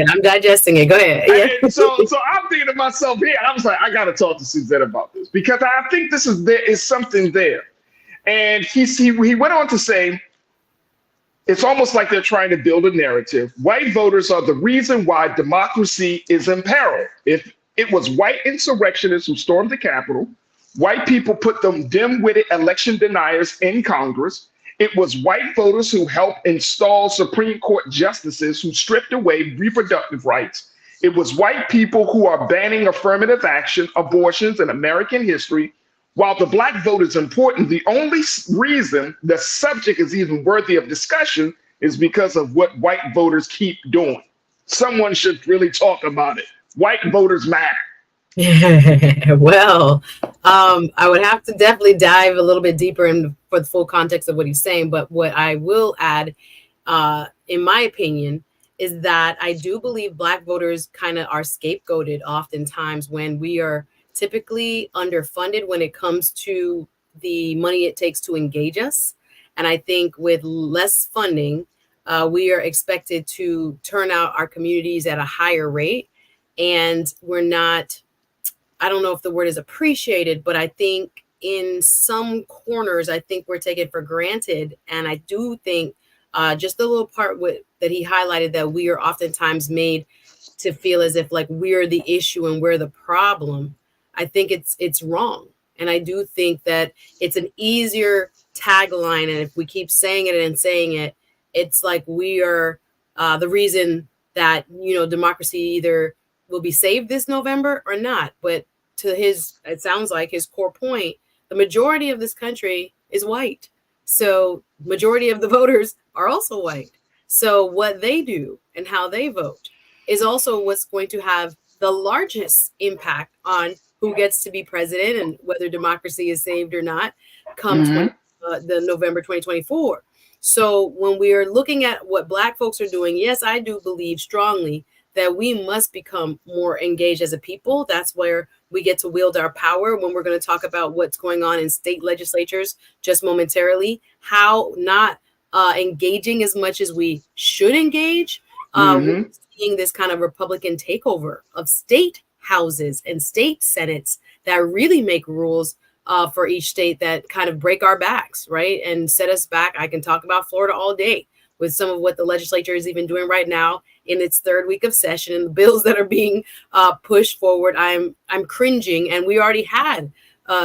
it. Go ahead. Yeah. So I'm thinking to myself here, I was like, I got to talk to Suzette about this because I think there is something there. And he went on to say, it's almost like they're trying to build a narrative. White voters are the reason why democracy is in peril. If it was white insurrectionists who stormed the Capitol, white people put them dim-witted election deniers in Congress. It was white voters who helped install Supreme Court justices who stripped away reproductive rights. It was white people who are banning affirmative action, abortions, and American history. While the black vote is important, the only reason the subject is even worthy of discussion is because of what white voters keep doing. Someone should really talk about it. White voters matter. Well, I would have to definitely dive a little bit deeper for the full context of what he's saying. But what I will add, in my opinion, is that I do believe black voters kind of are scapegoated oftentimes when we are typically underfunded when it comes to the money it takes to engage us. And I think with less funding, we are expected to turn out our communities at a higher rate. And we're not, I don't know if the word is appreciated, but I think in some corners, I think we're taken for granted. And I do think just the little part that he highlighted, that we are oftentimes made to feel as if like we're the issue and we're the problem. I think it's wrong. And I do think that it's an easier tagline. And if we keep saying it, it's like we are the reason that, democracy either will be saved this November or not. But it sounds like his core point, the majority of this country is white. So majority of the voters are also white. So what they do and how they vote is also what's going to have the largest impact on who gets to be president and whether democracy is saved or not come the November 2024. So when we are looking at what Black folks are doing, yes, I do believe strongly that we must become more engaged as a people. That's where we get to wield our power when we're going to talk about what's going on in state legislatures just momentarily, how not engaging as much as we should engage. We're seeing this kind of Republican takeover of state houses and state senates that really make rules for each state that kind of break our backs, right? And set us back. I can talk about Florida all day with some of what the legislature is even doing right now in its third week of session and the bills that are being pushed forward. I'm cringing. And we already had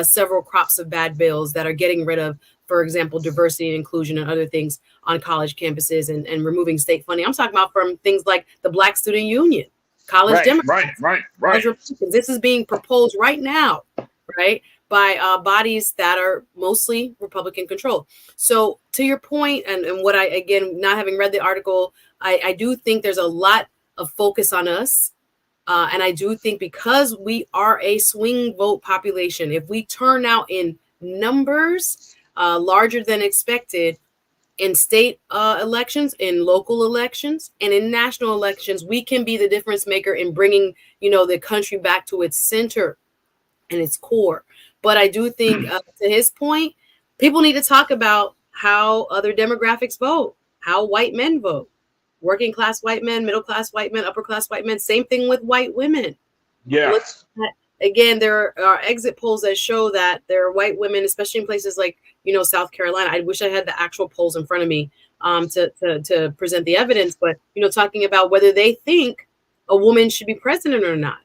several crops of bad bills that are getting rid of, for example, diversity and inclusion and other things on college campuses and removing state funding. I'm talking about from things like the Black Student Union, college Democrats. Right. This is being proposed right now, right, by bodies that are mostly Republican controlled. So to your point, and what I, again, not having read the article, I do think there's a lot of focus on us. And I do think because we are a swing vote population, if we turn out in numbers larger than expected in state elections, in local elections, and in national elections, we can be the difference maker in bringing, the country back to its center and its core. But I do think, to his point, people need to talk about how other demographics vote, how white men vote, working class white men, middle class white men, upper class white men. Same thing with white women. Yes. Again, there are exit polls that show that there are white women, especially in places like, South Carolina. I wish I had the actual polls in front of me to present the evidence, but, talking about whether they think a woman should be president or not.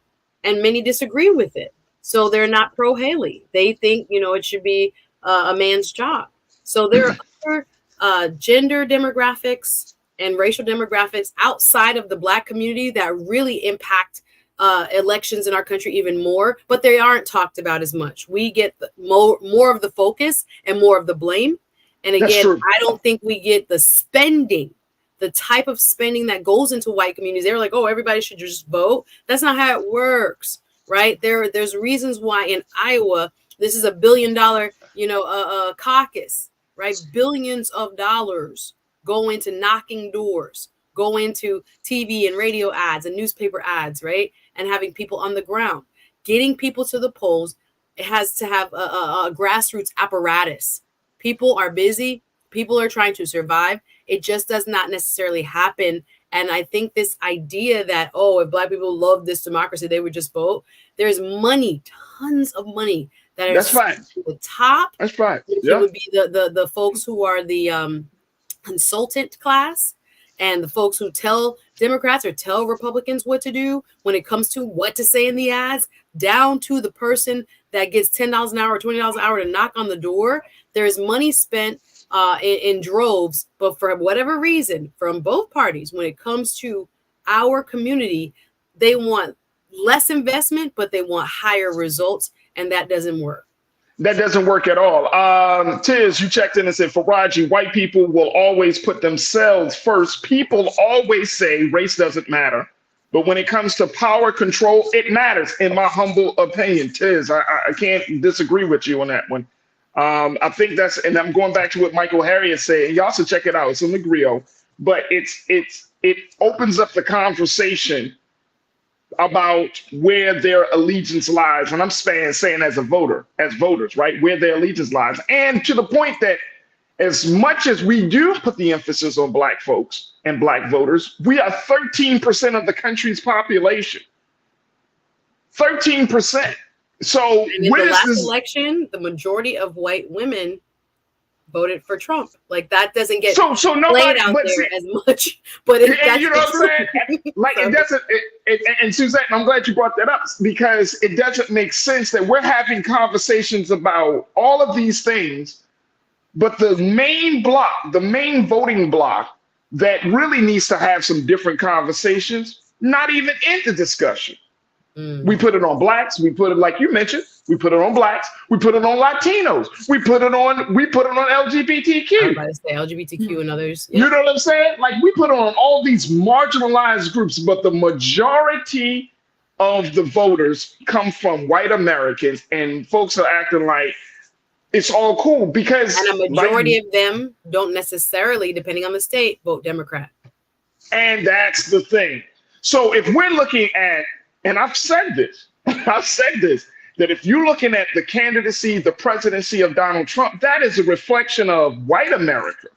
And many disagree with it. So they're not pro Haley. They think, it should be a man's job. So there are other gender demographics and racial demographics outside of the Black community that really impact elections in our country even more, but they aren't talked about as much. We get more of the focus and more of the blame. And again, I don't think we get the spending, the type of spending that goes into white communities. They're like, oh, everybody should just vote. That's not how it works, right? There's reasons why in Iowa, this is $1 billion, caucus, right? Billions of dollars go into knocking doors, go into TV and radio ads and newspaper ads, right? And having people on the ground, getting people to the polls. It has to have a grassroots apparatus. People are busy. People are trying to survive. It just does not necessarily happen. And I think this idea that, if Black people love this democracy, they would just vote. There's money, tons of money that is at the top. That's right. It would be the folks who are the consultant class and the folks who tell Democrats or tell Republicans what to do when it comes to what to say in the ads, down to the person that gets $10 an hour or $20 an hour to knock on the door. There's money spent in droves, but for whatever reason, from both parties, when it comes to our community, they want less investment, but they want higher results, and that doesn't work. That doesn't work at all. Tiz, you checked in and said, Farajii, white people will always put themselves first. People always say race doesn't matter. But when it comes to power control, it matters, in my humble opinion. Tiz, I can't disagree with you on that one. I think and I'm going back to what Michael Harriet said, and y'all should check it out. It's in the Griot. But it opens up the conversation about where their allegiance lies. And I'm saying as a voter, as voters, right, where their allegiance lies. And to the point that as much as we do put the emphasis on Black folks and Black voters, we are 13% of the country's population. 13%. So in the last election, the majority of white women voted for Trump. Like that doesn't get played out there as much. But you know what I'm saying? Like it doesn't. And Suzette, I'm glad you brought that up because it doesn't make sense that we're having conversations about all of these things, but the main block, the main voting block that really needs to have some different conversations, not even in the discussion. We put it on blacks. We put it, like you mentioned, we put it on blacks. We put it on Latinos. We put it on LGBTQ. I'm about to say LGBTQ and others. You know what I'm saying? Like, we put it on all these marginalized groups, but the majority of the voters come from white Americans, and folks are acting like it's all cool because and a majority of them don't necessarily, depending on the state, vote Democrat. And that's the thing. So if we're looking at, and I've said this, that if you're looking at the candidacy, the presidency of Donald Trump, that is a reflection of white America.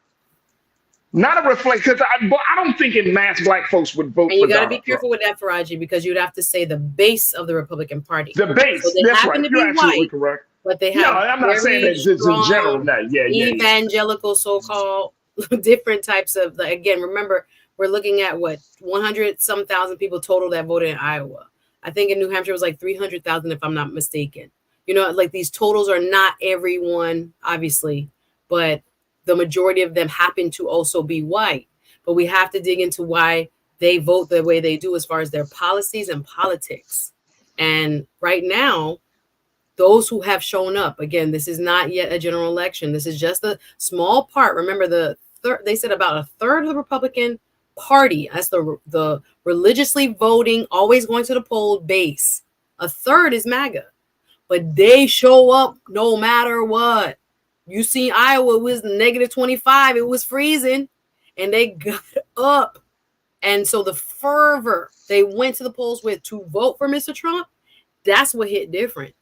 Not a reflection, because I don't think in mass black folks would vote for Donald Trump. And you got to be careful with that, Farajii, because you'd have to say the base of the Republican Party. The base, so they that's happen right. to be You're absolutely white, correct. but they have I'm not saying that it's in general. Evangelical, so-called, different types of, like, again, remember, we're looking at what, 100-some thousand people total that voted in Iowa. I think in New Hampshire it was like 300,000, if I'm not mistaken. You know, like, these totals are not everyone, obviously, but the majority of them happen to also be white. But we have to dig into why they vote the way they do as far as their policies and politics. And right now, those who have shown up, again, this is not yet a general election. This is just a small part. Remember, they said about a third of the Republican Party, that's the religiously voting, always going to the poll base. A third is MAGA, but they show up no matter what. You see, Iowa was -25. It was freezing, and they got up. And so the fervor they went to the polls with to vote for Mr. Trump, that's what hit different.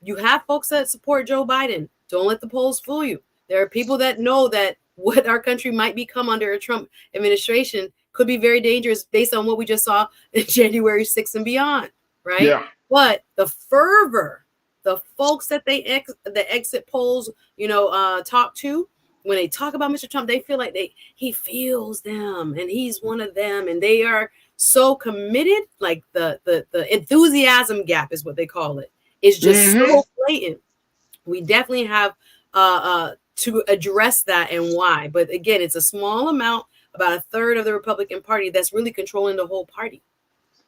You have folks that support Joe Biden. Don't let the polls fool you. There are people that know that what our country might become under a Trump administration could be very dangerous based on what we just saw in January 6th and beyond, right? Yeah. But the fervor, the folks that the exit polls, talk to, when they talk about Mr. Trump, they feel like he feels them and he's one of them, and they are so committed. Like the enthusiasm gap is what they call it. It's just so blatant. We definitely have to address that and why. But again, it's a small amount, about a third of the Republican Party that's really controlling the whole party.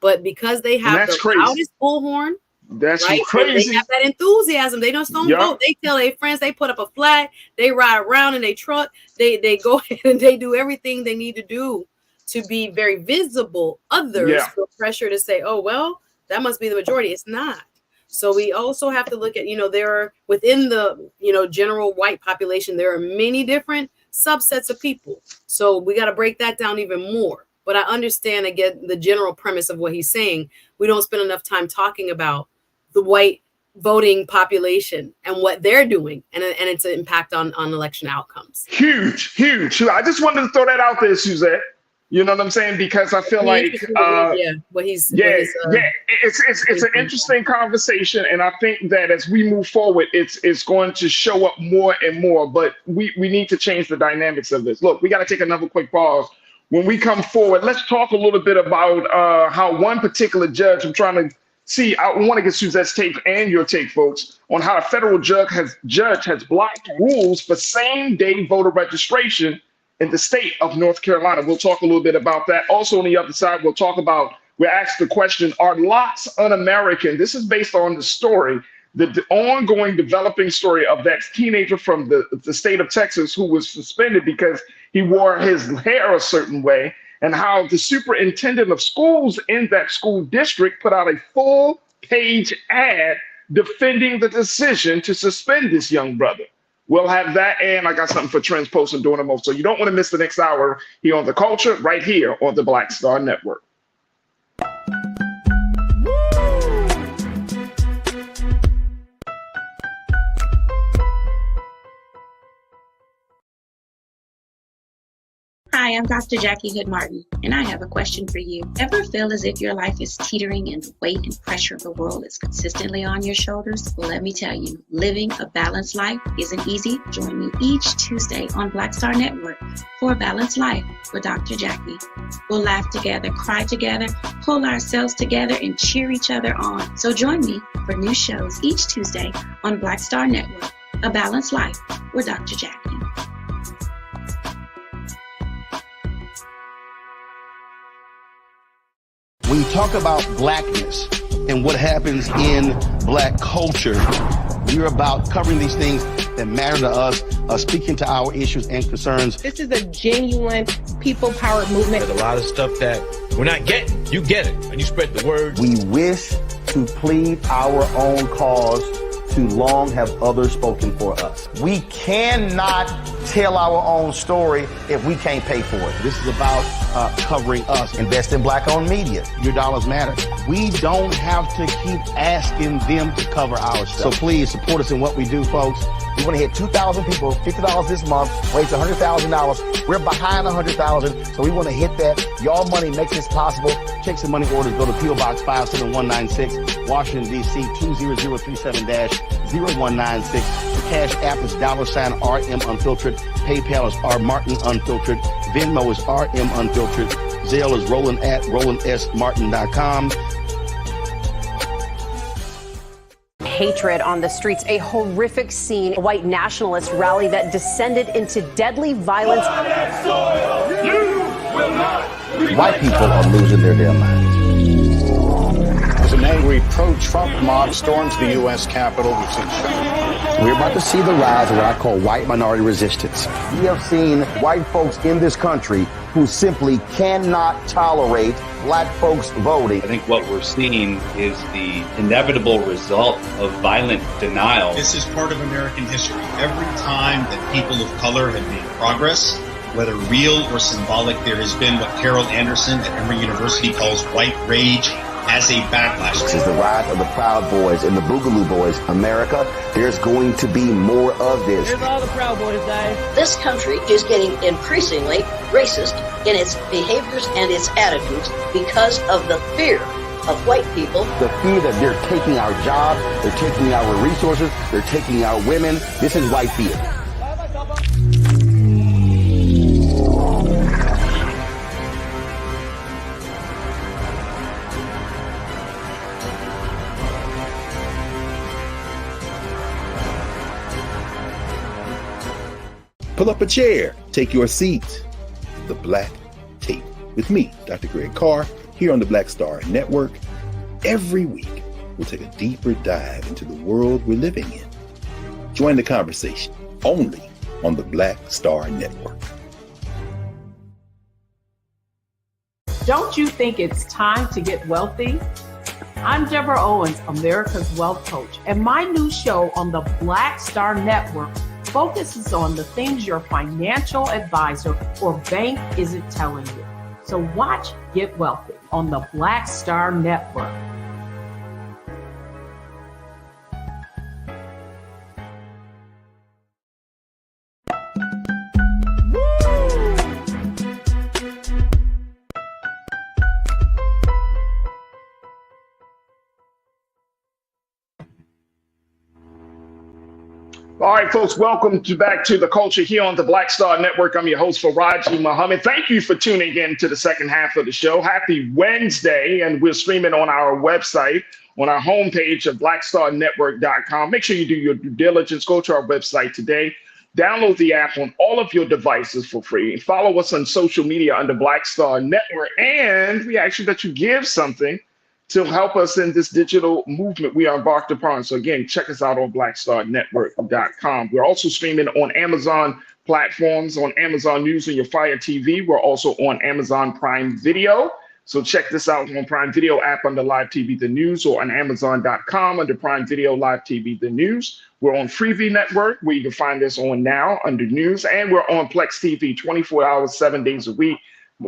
But because they have the loudest bullhorn, that's right? crazy. They have that enthusiasm. They don't vote. They tell their friends, they put up a flag, they ride around in their truck, they go ahead and they do everything they need to do to be very visible. Others feel pressure to say, oh, well, that must be the majority. It's not. So we also have to look at, there are within the, general white population, there are many different subsets of people. So we got to break that down even more. But I understand, again, the general premise of what he's saying. We don't spend enough time talking about the white voting population and what they're doing and its impact on election outcomes. Huge. I just wanted to throw that out there, Suzette. You know what I'm saying? Because I feel it's an interesting conversation, and I think that as we move forward, it's going to show up more and more. But we need to change the dynamics of this. Look, we got to take another quick pause. When we come forward, let's talk a little bit about how one particular judge. I want to get Suzette's take and your take, folks, on how a federal judge has blocked rules for same-day voter registration in the state of North Carolina. We'll talk a little bit about that. Also on the other side, we're asked the question, are lots un-American? This is based on the story, the ongoing developing story of that teenager from the state of Texas who was suspended because he wore his hair a certain way, and how the superintendent of schools in that school district put out a full-page ad defending the decision to suspend this young brother. We'll have that, and I got something for Trends Post and doing them all. So you don't want to miss the next hour here on The Culture, right here on the BlackStar Network. Hi, I'm Dr. Jackie Hood Martin, and I have a question for you. Ever feel as if your life is teetering and the weight and pressure of the world is consistently on your shoulders? Well, let me tell you, living a balanced life isn't easy. Join me each Tuesday on BlackStar Network for A Balanced Life with Dr. Jackie. We'll laugh together, cry together, pull ourselves together, and cheer each other on. So join me for new shows each Tuesday on BlackStar Network, A Balanced Life with Dr. Jackie. When you talk about blackness and what happens in black culture, we're about covering these things that matter to us, speaking to our issues and concerns. This is a genuine people-powered movement. There's a lot of stuff that we're not getting. You get it, and you spread the word. We wish to plead our own cause. Too long have others spoken for us. We cannot tell our own story if we can't pay for it. This is about covering us. Invest in black-owned media. Your dollars matter. We don't have to keep asking them to cover our stuff. So please support us in what we do, folks. We want to hit 2,000 people, $50 this month, raise $100,000. We're behind 100,000, so we want to hit that. Y'all money makes this possible. Check some money orders. Go to P.O. Box 57196, Washington, D.C. 20037-0196. The Cash App is $RM Unfiltered. PayPal is R Martin Unfiltered. Venmo is RM Unfiltered. Zelle is Roland at RolandSMartin.com. Hatred on the streets, a horrific scene, a white nationalist rally that descended into deadly violence. White people are losing their damn minds. As an angry pro-Trump mob storms the U.S. Capitol, we've seen We're about to see the rise of what I call white minority resistance. We have seen white folks in this country who simply cannot tolerate black folks voting. I think what we're seeing is the inevitable result of violent denial. This is part of American history. Every time that people of color have made progress, whether real or symbolic, there has been what Carol Anderson at Emory University calls white rage as a backlash. This is the rise of the Proud Boys and the Boogaloo Boys. America, there's going to be more of this. Here's all the Proud Boys, guys. This country is getting increasingly racist in its behaviors and its attitudes because of the fear of white people. The fear that they're taking our jobs, they're taking our resources, they're taking our women. This is white fear. Pull up a chair, take your seat. The Black Tape with me, Dr. Greg Carr, here on the BlackStar Network. Every week, we'll take a deeper dive into the world we're living in. Join the conversation only on the BlackStar Network. Don't you think it's time to get wealthy? I'm Deborah Owens, America's Wealth Coach, and my new show on the BlackStar Network focuses on the things your financial advisor or bank isn't telling you. So watch Get Wealthy on the BlackStar Network. All right, folks, welcome back to The Culture here on the BlackStar Network. I'm your host, Farajii Muhammad. Thank you for tuning in to the second half of the show. Happy Wednesday, and we're streaming on our website, on our homepage of BlackStarNetwork.com. Make sure you do your due diligence. Go to our website today. Download the app on all of your devices for free. Follow us on social media under BlackStar Network, and we ask you that you give something to help us in this digital movement we are embarked upon. So again, check us out on BlackStarNetwork.com. We're also streaming on Amazon platforms, on Amazon News and your Fire TV. We're also on Amazon Prime Video. So check this out on Prime Video app under Live TV The News, or on Amazon.com under Prime Video Live TV The News. We're on Freevee Network, where you can find us on now under News, and we're on Plex TV 24 hours, 7 days a week.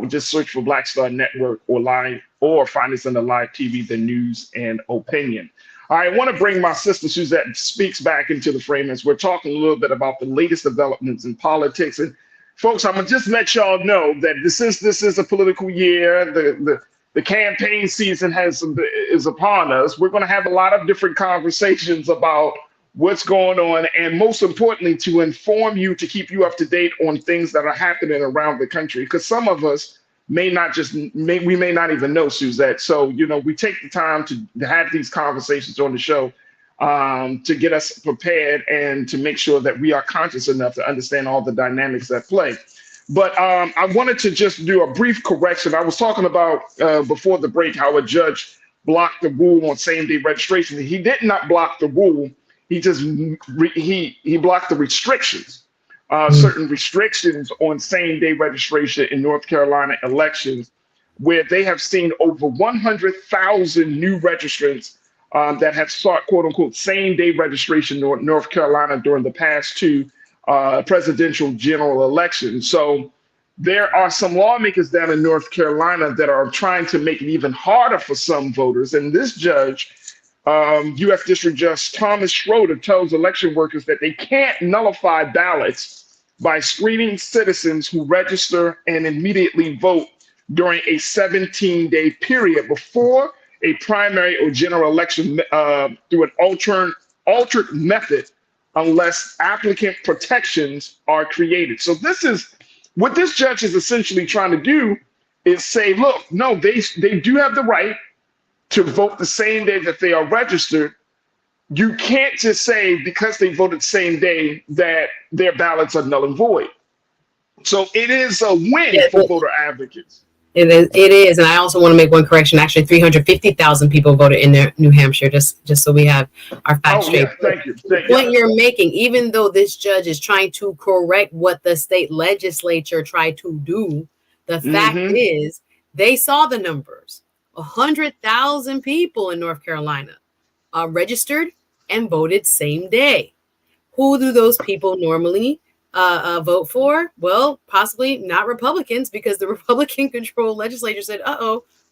Just search for BlackStar Network or Live, or find us under Live TV, The News and Opinion. All right, I want to bring my sister Suzette Speaks back into the frame as we're talking a little bit about the latest developments in politics. And folks, I'm gonna just let y'all know that this is a political year. The campaign season is upon us. We're gonna have a lot of different conversations about what's going on, and most importantly, to inform you, to keep you up to date on things that are happening around the country, because some of us may not even know, Suzette. So, we take the time to have these conversations on the show to get us prepared and to make sure that we are conscious enough to understand all the dynamics at play. But I wanted to just do a brief correction. I was talking about before the break how a judge blocked the rule on same-day registration. He did not block the rule. He just he blocked the restrictions, certain restrictions on same-day registration in North Carolina elections, where they have seen over 100,000 new registrants that have sought "quote-unquote" same-day registration in North Carolina during the past two presidential general elections. So there are some lawmakers down in North Carolina that are trying to make it even harder for some voters. And this judge, U.S. District Judge Thomas Schroeder, tells election workers that they can't nullify ballots by screening citizens who register and immediately vote during a 17-day period before a primary or general election through an altered method, unless applicant protections are created. So this is what this judge is essentially trying to do, is say, look, no, they do have the right to vote the same day that they are registered. You can't just say because they voted the same day that their ballots are null and void. So it is a win for voter advocates. It is, and I also want to make one correction. Actually, 350,000 people voted in New Hampshire. Just so we have our facts straight. Yeah, thank you. The point you're making, even though this judge is trying to correct what the state legislature tried to do, the fact is they saw the numbers. 100,000 people in North Carolina registered and voted same day. Who do those people normally vote for? Well, possibly not Republicans, because the Republican-controlled legislature said,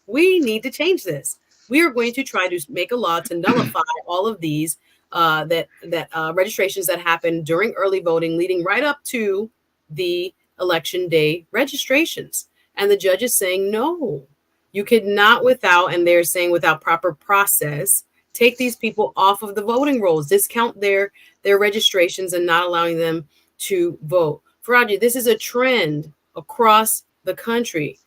we need to change this. We are going to try to make a law to nullify all of these registrations that happen during early voting, leading right up to the election day registrations. And the judge is saying, no, you could not and they're saying without proper process, take these people off of the voting rolls, discount their registrations and not allowing them to vote. Farajii, this is a trend across the country.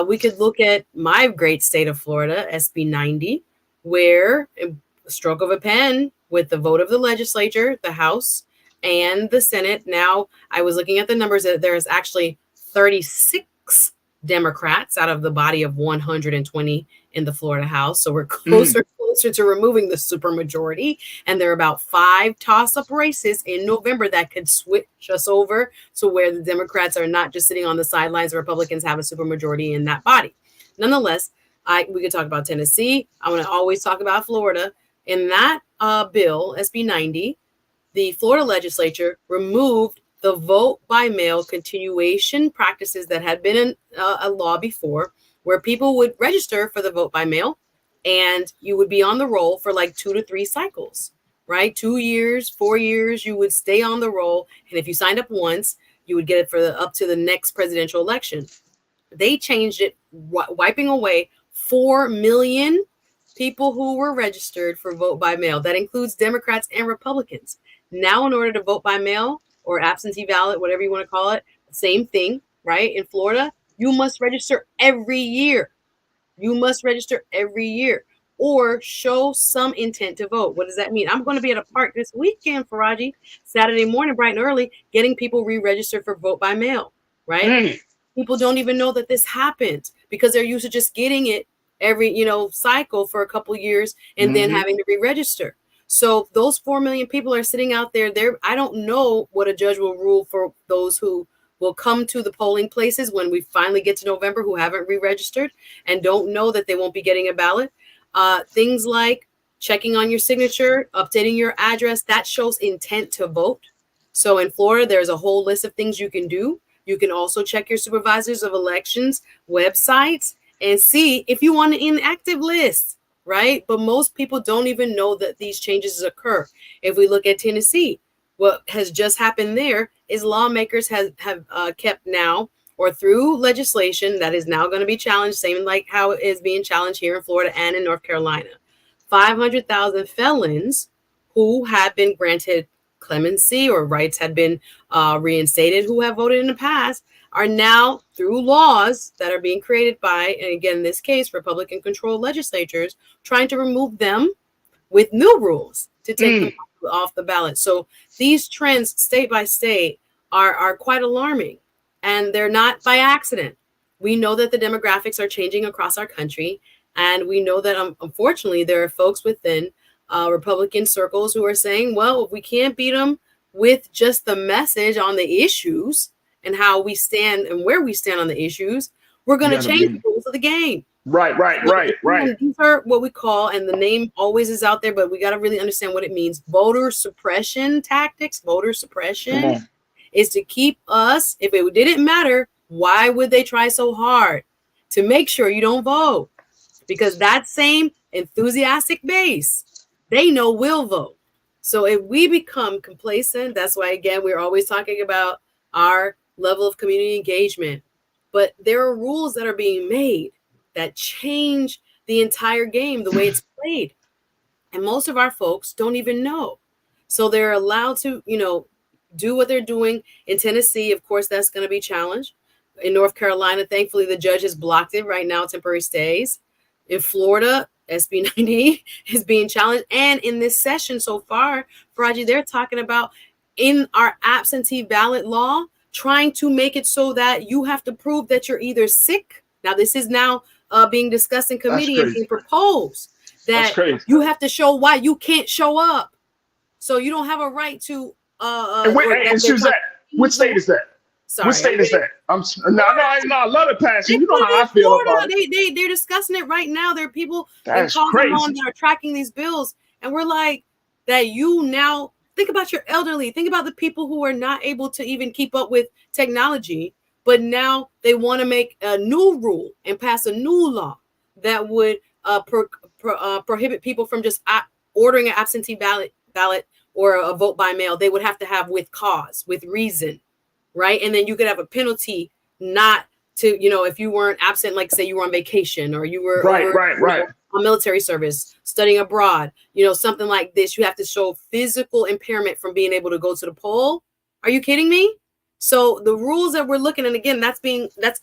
We could look at my great state of Florida, SB 90, where a stroke of a pen with the vote of the legislature, the House and the Senate. Now, I was looking at the numbers that there is actually 36 Democrats out of the body of 120 in the Florida House. So we're closer to removing the supermajority. And there are about 5 toss-up races in November that could switch us over to where the Democrats are not just sitting on the sidelines. The Republicans have a supermajority in that body. Nonetheless, we could talk about Tennessee. I want to always talk about Florida. In that bill, SB 90, the Florida legislature removed the vote by mail continuation practices that had been a law before, where people would register for the vote by mail and you would be on the roll for like 2 to 3 cycles, right? 2 years, 4 years, you would stay on the roll. And if you signed up once, you would get it for up to the next presidential election. They changed it, wiping away 4 million people who were registered for vote by mail. That includes Democrats and Republicans. Now, in order to vote by mail or absentee ballot, whatever you want to call it, same thing, right? In Florida, you must register every year. You must register every year or show some intent to vote. What does that mean? I'm going to be at a park this weekend, Farajii, Saturday morning, bright and early, getting people re-registered for vote by mail, right? People don't even know that this happened because they're used to just getting it every, cycle for a couple of years and then having to re-register. So those 4 million people are sitting out there. I don't know what a judge will rule for those who will come to the polling places when we finally get to November who haven't re-registered and don't know that they won't be getting a ballot. Things like checking on your signature, updating your address, that shows intent to vote. So in Florida, there's a whole list of things you can do. You can also check your supervisors of elections websites and see if you want an inactive list, right? But most people don't even know that these changes occur. If we look at Tennessee, what has just happened there is lawmakers have kept now, or through legislation that is now going to be challenged, same like how it is being challenged here in Florida and in North Carolina, 500,000 felons who have been granted clemency or rights had been reinstated, who have voted in the past, are now through laws that are being created by, and again, in this case, Republican-controlled legislatures, trying to remove them with new rules to take them off the ballot. So these trends, state by state, are quite alarming. and they're not by accident. We know that the demographics are changing across our country, and we know that unfortunately there are folks within Republican circles who are saying, well, if we can't beat them with just the message on the issues and how we stand and where we stand on the issues, we're going to change the rules of the game. Right. These are what we call, and the name always is out there, but we got to really understand what it means. Voter suppression tactics. Voter suppression is to keep us, if it didn't matter, why would they try so hard to make sure you don't vote? Because that same enthusiastic base, they know we'll vote. So if we become complacent, that's why, again, we're always talking about our level of community engagement. But there are rules that are being made that change the entire game, the way it's played. And most of our folks don't even know. So they're allowed to, do what they're doing. In Tennessee, of course, that's going to be challenged. In North Carolina, thankfully, the judge has blocked it right now, temporary stays. In Florida, SB 90 is being challenged. And in this session so far, Farajii, they're talking about in our absentee ballot law, trying to make it so that you have to prove that you're either sick. Now, this is now being discussed in committee and being proposed that you have to show why you can't show up. So you don't have a right to. And Suzette, what state is that? Sorry, what state is that? I love it, Passion. You know how I feel about it. They're discussing it right now. There are people That's in crazy. that are tracking these bills, and we're like, that you now think about your elderly. Think about the people who are not able to even keep up with technology, but now they want to make a new rule and pass a new law that would prohibit people from just ordering an absentee ballot or a vote by mail. They would have to have with cause, with reason, right? And then you could have a penalty not to, if you weren't absent, like say you were on vacation or you were on military service, studying abroad, something like this. You have to show physical impairment from being able to go to the poll. Are you kidding me? So the rules that we're looking at, again, that's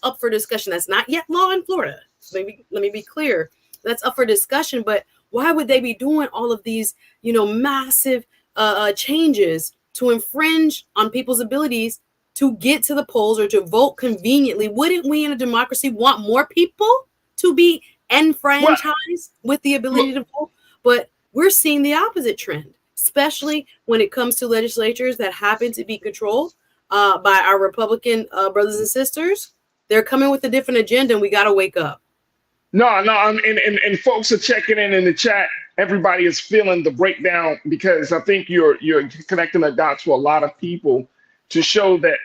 up for discussion. That's not yet law in Florida. Let me be clear. That's up for discussion. But why would they be doing all of these, massive changes to infringe on people's abilities to get to the polls or to vote conveniently? Wouldn't we in a democracy want more people to be enfranchised with the ability to vote? But we're seeing the opposite trend, especially when it comes to legislatures that happen to be controlled by our Republican brothers and sisters. They're coming with a different agenda, and we got to wake up. And folks are checking in the chat. Everybody is feeling the breakdown because I think you're connecting the dots for a lot of people to show that.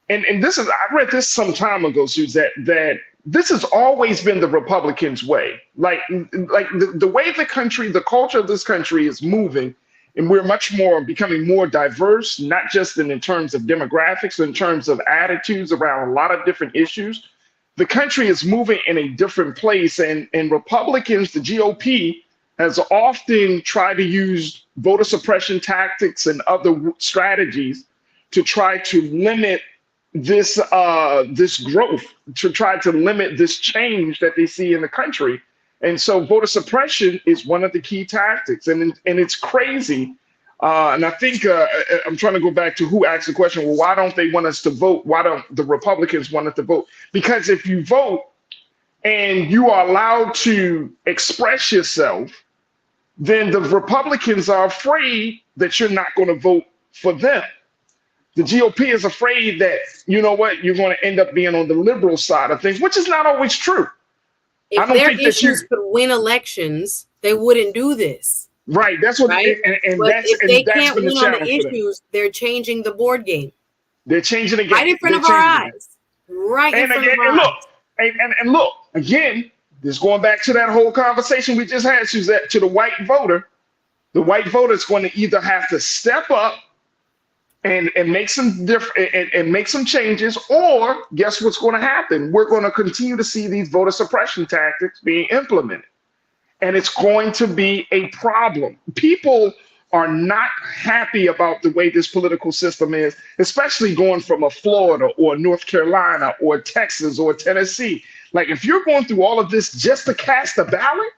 And this is, I read this some time ago, Suzette, that this has always been the Republicans' way. Like the way the country, the culture of this country is moving, and we're much more becoming more diverse, not just in terms of demographics, in terms of attitudes around a lot of different issues. The country is moving in a different place, and Republicans, the GOP, has often tried to use voter suppression tactics and other strategies to try to limit this growth, to try to limit this change that they see in the country. And so voter suppression is one of the key tactics, and it's crazy. And I think I'm trying to go back to who asked the question, well, why don't they want us to vote? Why don't the Republicans want us to vote? Because if you vote and you are allowed to express yourself, then the Republicans are afraid that you're not going to vote for them. The GOP is afraid that, you're going to end up being on the liberal side of things, which is not always true. If their issues could win elections, they wouldn't do this. Right. That's what. Right? And but that's, if they that's can't been win the on the challenge for them. issues, they're changing the board game. They're changing the game. Right in front of our eyes. Right in front of our eyes. And look, again, this going back to that whole conversation we just had, Suzette, to the white voter. The white voter is going to either have to step up and make some and make some changes, or guess what's going to happen? We're going to continue to see these voter suppression tactics being implemented. And it's going to be a problem. People are not happy about the way this political system is, especially going from a Florida or North Carolina or Texas or Tennessee. Like, if you're going through all of this just to cast a ballot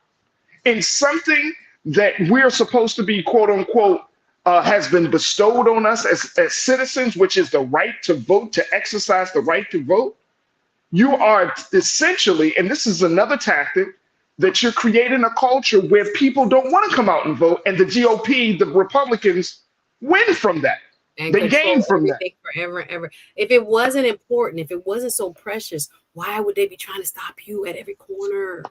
in something that we're supposed to be, quote unquote, has been bestowed on us as citizens, which is the right to vote, to exercise the right to vote, you are essentially, and this is another tactic, that you're creating a culture where people don't want to come out and vote, and the GOP, the Republicans, win from that. And they gain from that. Forever and ever. If it wasn't important, if it wasn't so precious, why would they be trying to stop you at every corner?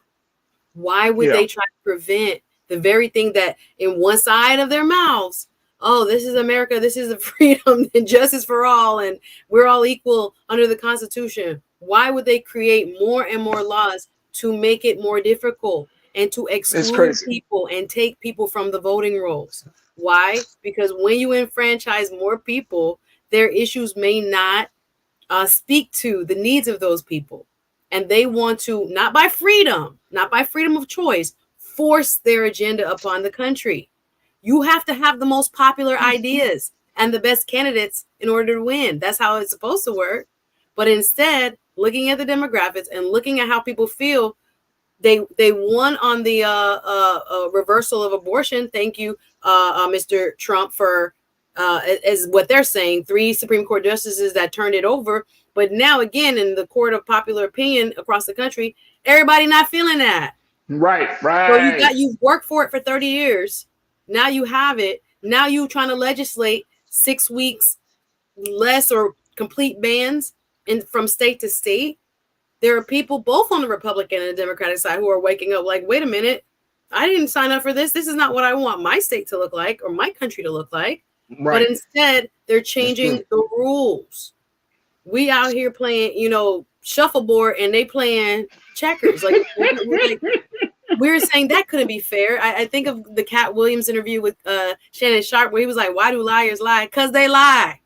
Why would they try to prevent the very thing that in one side of their mouths, oh, this is America, this is the freedom and justice for all, and we're all equal under the Constitution? Why would they create more and more laws to make it more difficult and to exclude people and take people from the voting rolls? Why? Because when you enfranchise more people, their issues may not speak to the needs of those people. And they want to, not by freedom of choice, force their agenda upon the country. You have to have the most popular ideas and the best candidates in order to win. That's how it's supposed to work. But instead, looking at the demographics and looking at how people feel, they won on the reversal of abortion. Thank you, Mr. Trump, for as what they're saying, 3 Supreme Court justices that turned it over. But now again, in the court of popular opinion across the country, everybody not feeling that. Right. So you've worked for it for 30 years. Now you have it. Now you trying to legislate 6 weeks less or complete bans from state to state. There are people both on the Republican and the Democratic side who are waking up like, wait a minute, I didn't sign up for this. This is not what I want my state to look like or my country to look like. Right. But instead, they're changing the rules. We out here playing, shuffleboard, and they playing checkers. Like we're saying that couldn't be fair. I think of the Cat Williams interview with Shannon Sharp, where he was like, "Why do liars lie? Because they lie."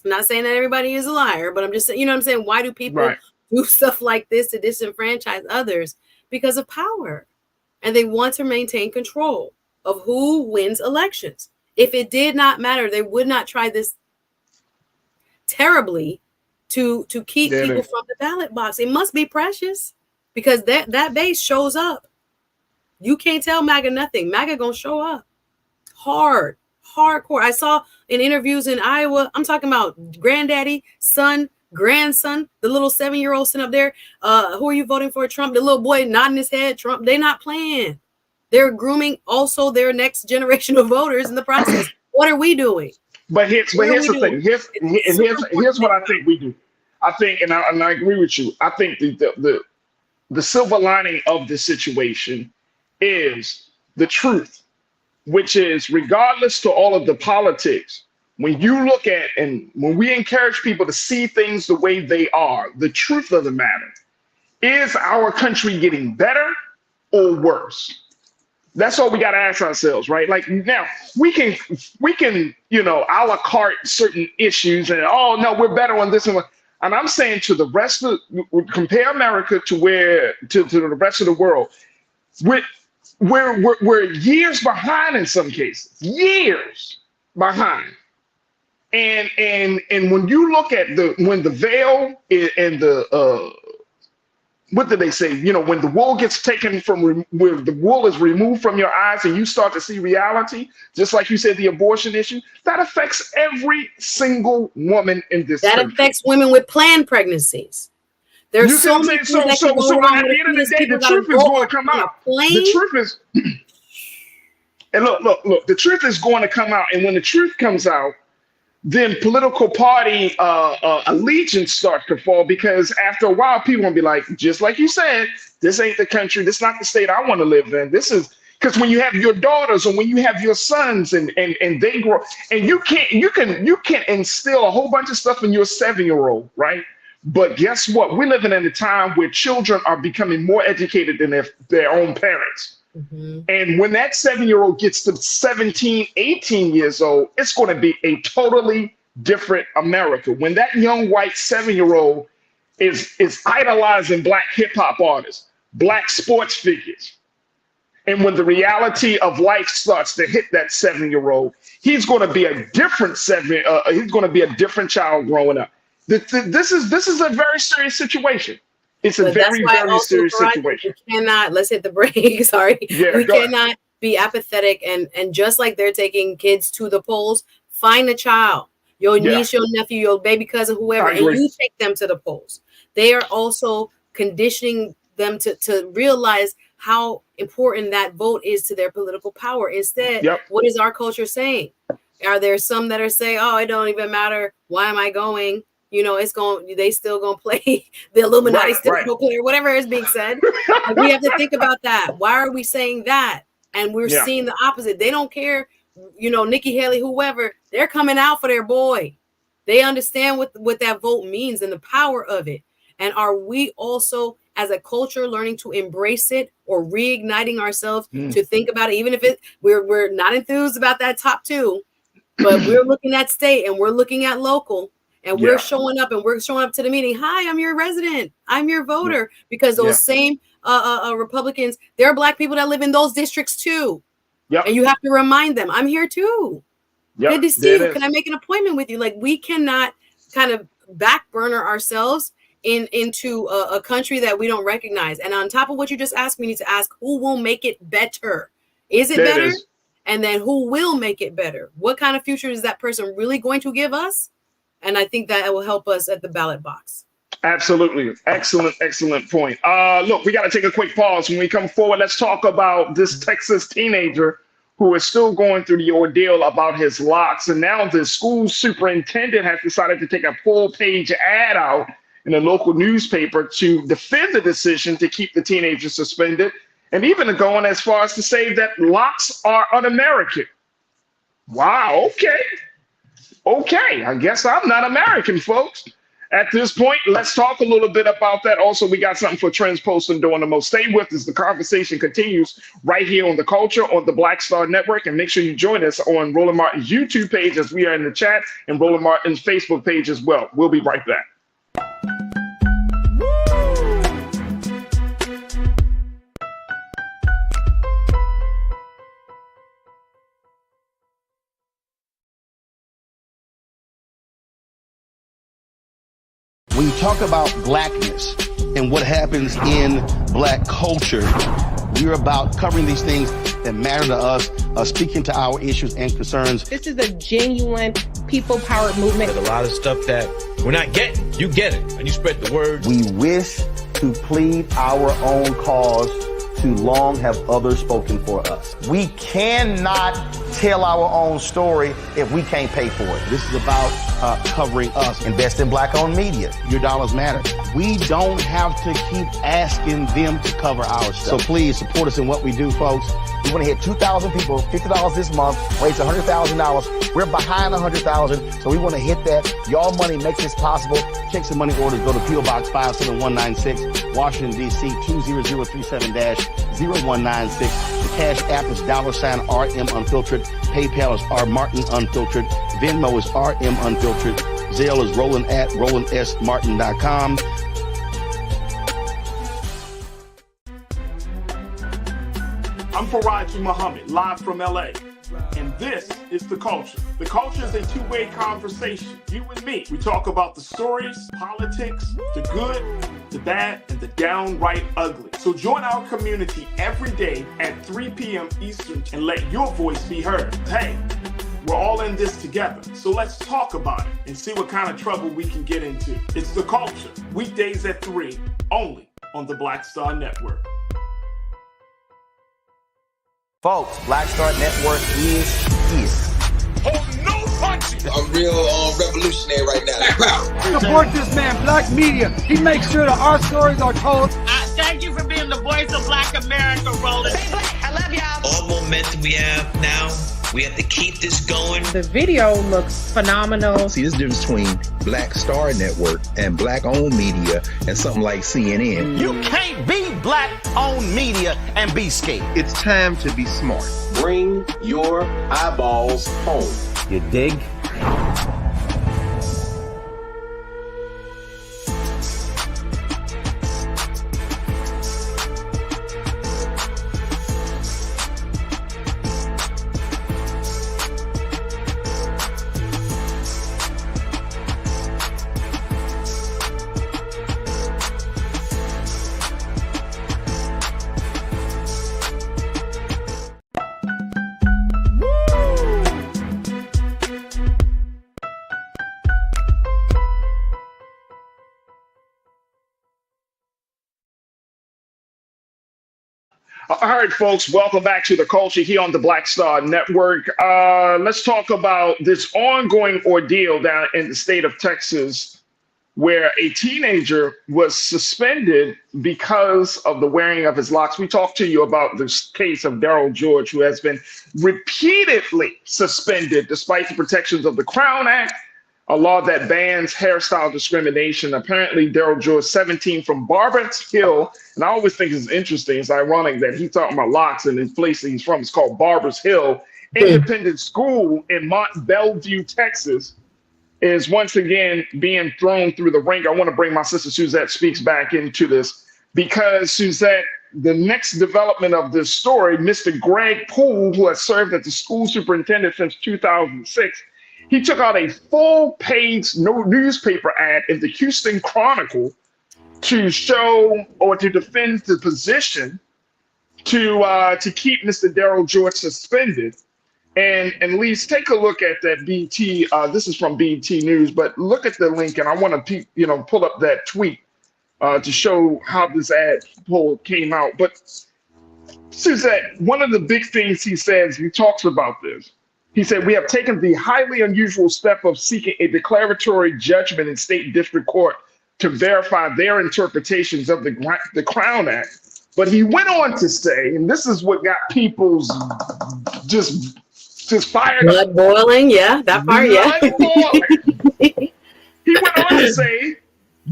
I'm not saying that everybody is a liar, but I'm just saying, what I'm saying? Why do people do stuff like this to disenfranchise others? Because of power, and they want to maintain control of who wins elections. If it did not matter, they would not try this terribly to keep people from the ballot box. It must be precious, because that base shows up. You can't tell MAGA nothing. MAGA gonna show up hardcore. I saw in interviews in Iowa, I'm talking about granddaddy, son, grandson, the little 7-year-old sitting up there. Who are you voting for? Trump. The little boy nodding his head. Trump. They're not playing. They're grooming also their next generation of voters in the process. What are we doing? But here's the thing. Here's what I think we do. I think, and I agree with you. I think the silver lining of the situation is the truth, which is, regardless to all of the politics, when you look at and when we encourage people to see things the way they are, the truth of the matter is, our country getting better or worse? That's all we got to ask ourselves, right? Like, now we can, a la carte certain issues and, oh no, we're better on this and what. And I'm saying to the rest of, compare America to the rest of the world. We're years behind in some cases, years behind. And when you look at when the veil and the what did they say? When the wool gets taken from, where the wool is removed from your eyes and you start to see reality, just like you said, the abortion issue, that affects every single woman in this country. That affects women with planned pregnancies. There's so many things that can go wrong at the end of the day, the truth is going to come out. The truth is, and look, the truth is going to come out. And when the truth comes out, then political party allegiance starts to fall, because after a while, people will be like, just like you said, this ain't the country. This is not the state I want to live in. This is, because when you have your daughters or when you have your sons and they grow, and you can instill a whole bunch of stuff in your 7-year-old, right? But guess what? We're living in a time where children are becoming more educated than their own parents. Mm-hmm. And when that 7-year-old gets to 17, 18 years old, it's going to be a totally different America. When that young white 7-year-old is idolizing Black hip hop artists, Black sports figures, and when the reality of life starts to hit that 7-year-old, he's going to be a different he's going to be a different child growing up. This is a very serious situation. It's a very, very serious situation. We cannot, let's hit the break. Sorry. Yeah, we cannot be apathetic and just like they're taking kids to the polls, find a child, your niece, your nephew, your baby cousin, whoever, and you take them to the polls. They are also conditioning them to realize how important that vote is to their political power. Instead, what is our culture saying? Are there some that are saying, oh, it don't even matter. Why am I going? You know, they still gonna play the Illuminati, gonna play, or whatever is being said. Like, we have to think about that. Why are we saying that? And we're seeing the opposite. They don't care, you know, Nikki Haley, whoever, they're coming out for their boy. They understand what that vote means and the power of it. And are we also, as a culture, learning to embrace it or reigniting ourselves to think about it, even if we're not enthused about that top two, but we're looking at state and we're looking at local and we're showing up to the meeting. Hi, I'm your resident. I'm your voter. Because those same Republicans, there are Black people that live in those districts too. And you have to remind them, I'm here too. Good to see you. Can I make an appointment with you? Like, we cannot kind of back burner ourselves into a country that we don't recognize. And on top of what you just asked, we need to ask, who will make it better? Is it better? And then who will make it better? What kind of future is that person really going to give us? And I think that will help us at the ballot box. Absolutely. Excellent point. Look, we got to take a quick pause. When we come forward, let's talk about this Texas teenager who is still going through the ordeal about his locks. And now the school superintendent has decided to take a full-page ad out in a local newspaper to defend the decision to keep the teenager suspended, and even going as far as to say that locks are un-American. Wow, okay. I guess I'm not American, folks. At this point, let's talk a little bit about that. Also, we got something for Trends, Post, and Doing the Most. Stay with us. The conversation continues right here on The Culture on the BlackStar Network. And make sure you join us on Roland Martin's YouTube page as we are in the chat, and Roland Martin's Facebook page as well. We'll be right back. When you talk about blackness and what happens in Black culture, we're about covering these things that matter to us, speaking to our issues and concerns. This is a genuine people-powered movement. There's a lot of stuff that we're not getting. You get it, and you spread the word. We wish to plead our own cause. Too long have others spoken for us. We cannot tell our own story if we can't pay for it. This is about covering us. Invest in Black-owned media. Your dollars matter. We don't have to keep asking them to cover our stuff. So please support us in what we do, folks. We want to hit 2,000 people, $50 this month, raise $100,000. We're behind 100,000, so we want to hit that. Y'all money makes this possible. Check some money orders. Go to P.O. Box 57196, Washington, D.C. 20037-0196. The Cash App is $RM Unfiltered. PayPal is R Martin Unfiltered. Venmo is RM Unfiltered. Zelle is Roland at RolandSMartin.com. I'm Farajii Muhammad, live from LA. And this is The Culture. The Culture is a two-way conversation. You and me. We talk about the stories, politics, the good, the bad, and the downright ugly. So join our community every day at 3 p.m. Eastern and let your voice be heard. Hey, we're all in this together. So let's talk about it and see what kind of trouble we can get into. It's The Culture, weekdays at 3, only on the BlackStar Network. Folks, BlackStar Network is here. Oh, no punching! I'm real revolutionary right now. Support this man, Black Media. He makes sure that our stories are told. Thank you for being the voice of Black America, Roland. Stay Black. I love y'all. All momentum we have now, we have to keep this going. The video looks phenomenal. See, there's a difference between BlackStar Network and Black-owned media and something like CNN. You can't be Black-owned media and be scared. It's time to be smart. Bring your eyeballs home. You dig? All right, folks, welcome back to the culture here on the BlackStar Network. Let's talk about this ongoing ordeal down in the state of Texas where a teenager was suspended because of the wearing of his locks. We talked to you about this case of Daryl George, who has been repeatedly suspended despite the protections of the Crown Act, a law that bans hairstyle discrimination. Apparently, Daryl George, 17, from Barbers Hill, and I always think it's interesting, it's ironic that he's talking about locks and the place that he's from is called Barbers Hill Independent School in Mont Bellevue, Texas, is once again being thrown through the ringer. I want to bring my sister Suzette Speaks back into this because, Suzette, the next development of this story, Mr. Greg Poole, who has served as the school superintendent since 2006, he took out a full-page newspaper ad in the Houston Chronicle to show or to defend the position to keep Mr. Daryl George suspended. And Lise, take a look at that BT. This is from BT News, but look at the link, and I want to pull up that tweet to show how this ad poll came out. But Suzette, one of the big things he says, he talks about this. He said, "We have taken the highly unusual step of seeking a declaratory judgment in state district court to verify their interpretations of the Crown Act." But he went on to say, and this is what got people's just fired blood up. boiling, yeah, that part, yeah. He went on to say,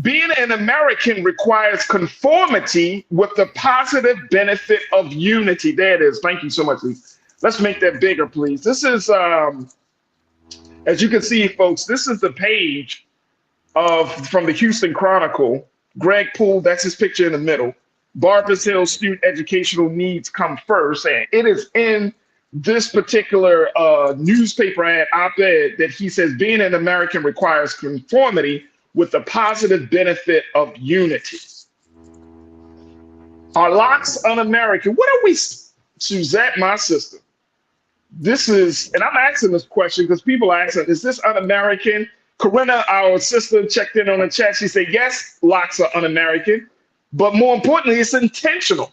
"Being an American requires conformity with the positive benefit of unity." There it is. Thank you so much, Lee. Let's make that bigger, please. This is, as you can see, folks, this is the page from the Houston Chronicle. Greg Poole, that's his picture in the middle. Barbers Hill student educational needs come first. And it is in this particular newspaper ad op-ed that he says being an American requires conformity with the positive benefit of unity. Are locks un-American? What are we, Suzette, my sister? This is, and I'm asking this question because people are asking, is this un-American? Corinna, our sister, checked in on the chat. She said, yes, locks are un-American, but more importantly, it's intentional.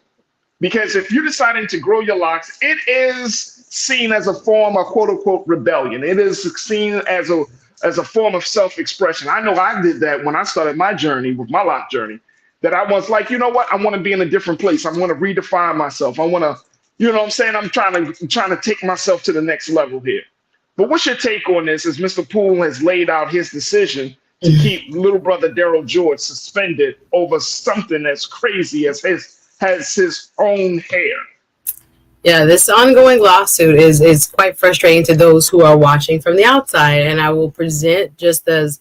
Because if you're deciding to grow your locks, it is seen as a form of quote unquote rebellion. It is seen as a form of self-expression. I know I did that when I started my journey with my lock journey, that I was like, you know what? I want to be in a different place. I want to redefine myself. I want to, you know what I'm saying? I'm trying to take myself to the next level here. But what's your take on this as Mr. Poole has laid out his decision to keep little brother Daryl George suspended over something as crazy as his own hair? Yeah, this ongoing lawsuit is quite frustrating to those who are watching from the outside. And I will present, just as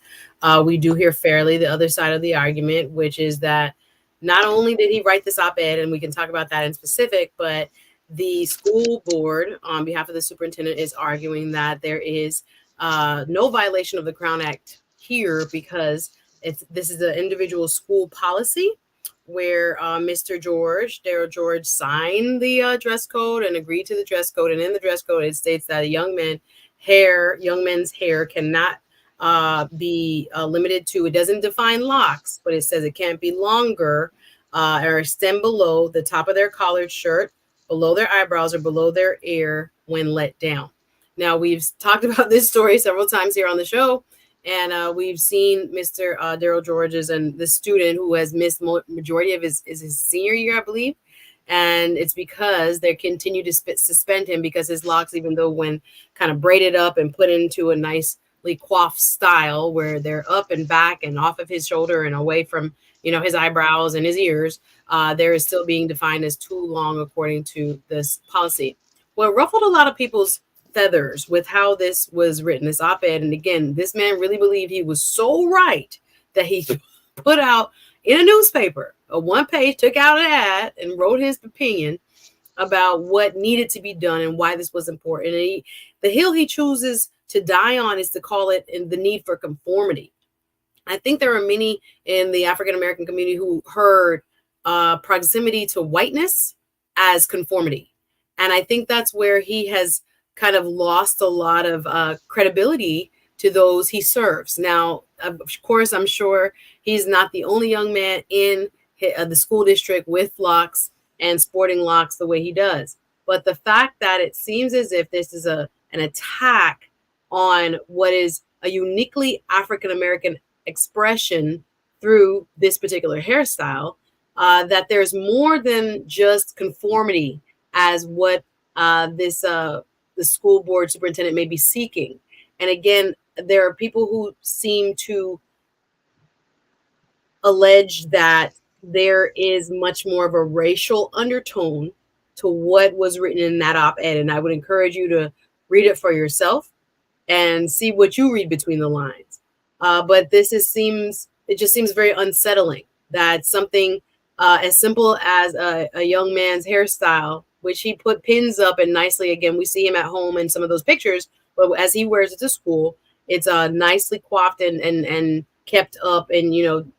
we do here fairly, the other side of the argument, which is that not only did he write this op-ed, and we can talk about that in specific, but the school board on behalf of the superintendent is arguing that there is no violation of the Crown Act here because this is an individual school policy where Mr. George, Daryl George, signed the dress code and agreed to the dress code. And in the dress code, it states that a young man's hair cannot be limited to, it doesn't define locks, but it says it can't be longer or extend below the top of their collared shirt, below their eyebrows, or below their ear when let down. Now, we've talked about this story several times here on the show. And we've seen Mr. Daryl George's and the student who has missed majority of his senior year, I believe. And it's because they continue to suspend him because his locks, even though when kind of braided up and put into a nicely coiffed style where they're up and back and off of his shoulder and away from, his eyebrows and his ears, there is still being defined as too long according to this policy. Well, it ruffled a lot of people's feathers with how this was written, this op-ed. And again, this man really believed he was so right that he put out in a newspaper a one-page, took out an ad and wrote his opinion about what needed to be done and why this was important. And the hill he chooses to die on is to call it the need for conformity. I think there are many in the African-American community who heard proximity to whiteness as conformity. And I think that's where he has kind of lost a lot of credibility to those he serves. Now, of course, I'm sure he's not the only young man in the school district with locks and sporting locks the way he does. But the fact that it seems as if this is an attack on what is a uniquely African-American expression through this particular hairstyle, that there's more than just conformity as what the school board superintendent may be seeking. And again, there are people who seem to allege that there is much more of a racial undertone to what was written in that op-ed. And I would encourage you to read it for yourself and see what you read between the lines. But it just seems very unsettling that something as simple as a young man's hairstyle, which he put pins up and nicely, again, we see him at home in some of those pictures, but as he wears it to school, it's nicely coiffed and kept up and,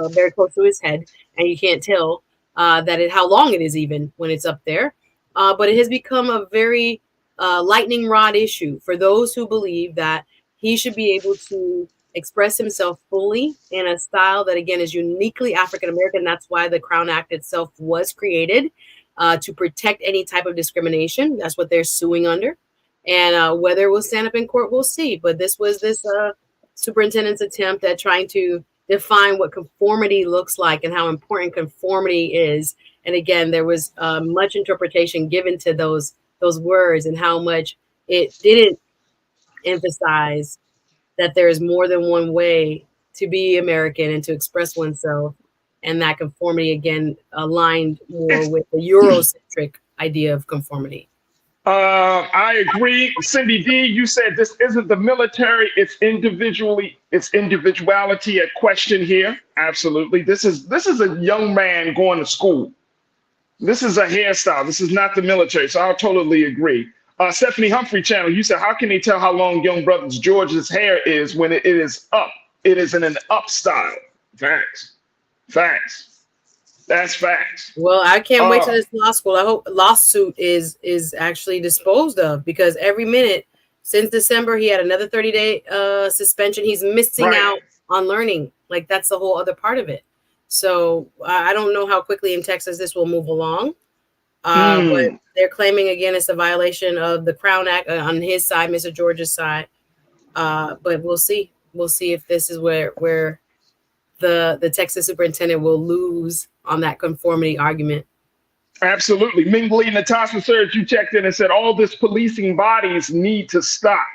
very close to his head. And you can't tell how long it is even when it's up there. But it has become a very lightning rod issue for those who believe that he should be able to express himself fully in a style that, again, is uniquely African-American. That's why the Crown Act itself was created, to protect any type of discrimination. That's what they're suing under. And whether it will stand up in court, we'll see. But this was this superintendent's attempt at trying to define what conformity looks like and how important conformity is. And again, there was much interpretation given to those words and how much it didn't emphasize that there is more than one way to be American and to express oneself. And that conformity, again, aligned more with the Eurocentric idea of conformity. I agree. Cindy D, you said this isn't the military, it's individuality at question here. Absolutely. This is a young man going to school. This is a hairstyle. This is not the military. So I'll totally agree. Stephanie Humphrey channel, you said, how can they tell how long young brother George's hair is when it is up? It is in an up style. Facts. That's facts. Well, I can't wait till this lawsuit is actually disposed of, because every minute since December, he had another 30-day suspension. He's missing out on learning. Like, that's the whole other part of it. So I don't know how quickly in Texas this will move along. But they're claiming, again, it's a violation of the Crown Act on his side, Mr. George's side. But we'll see. We'll see if this is where the Texas superintendent will lose on that conformity argument. Absolutely. Ming Lee, Natasha Surge, you checked in and said all this policing bodies need to stop.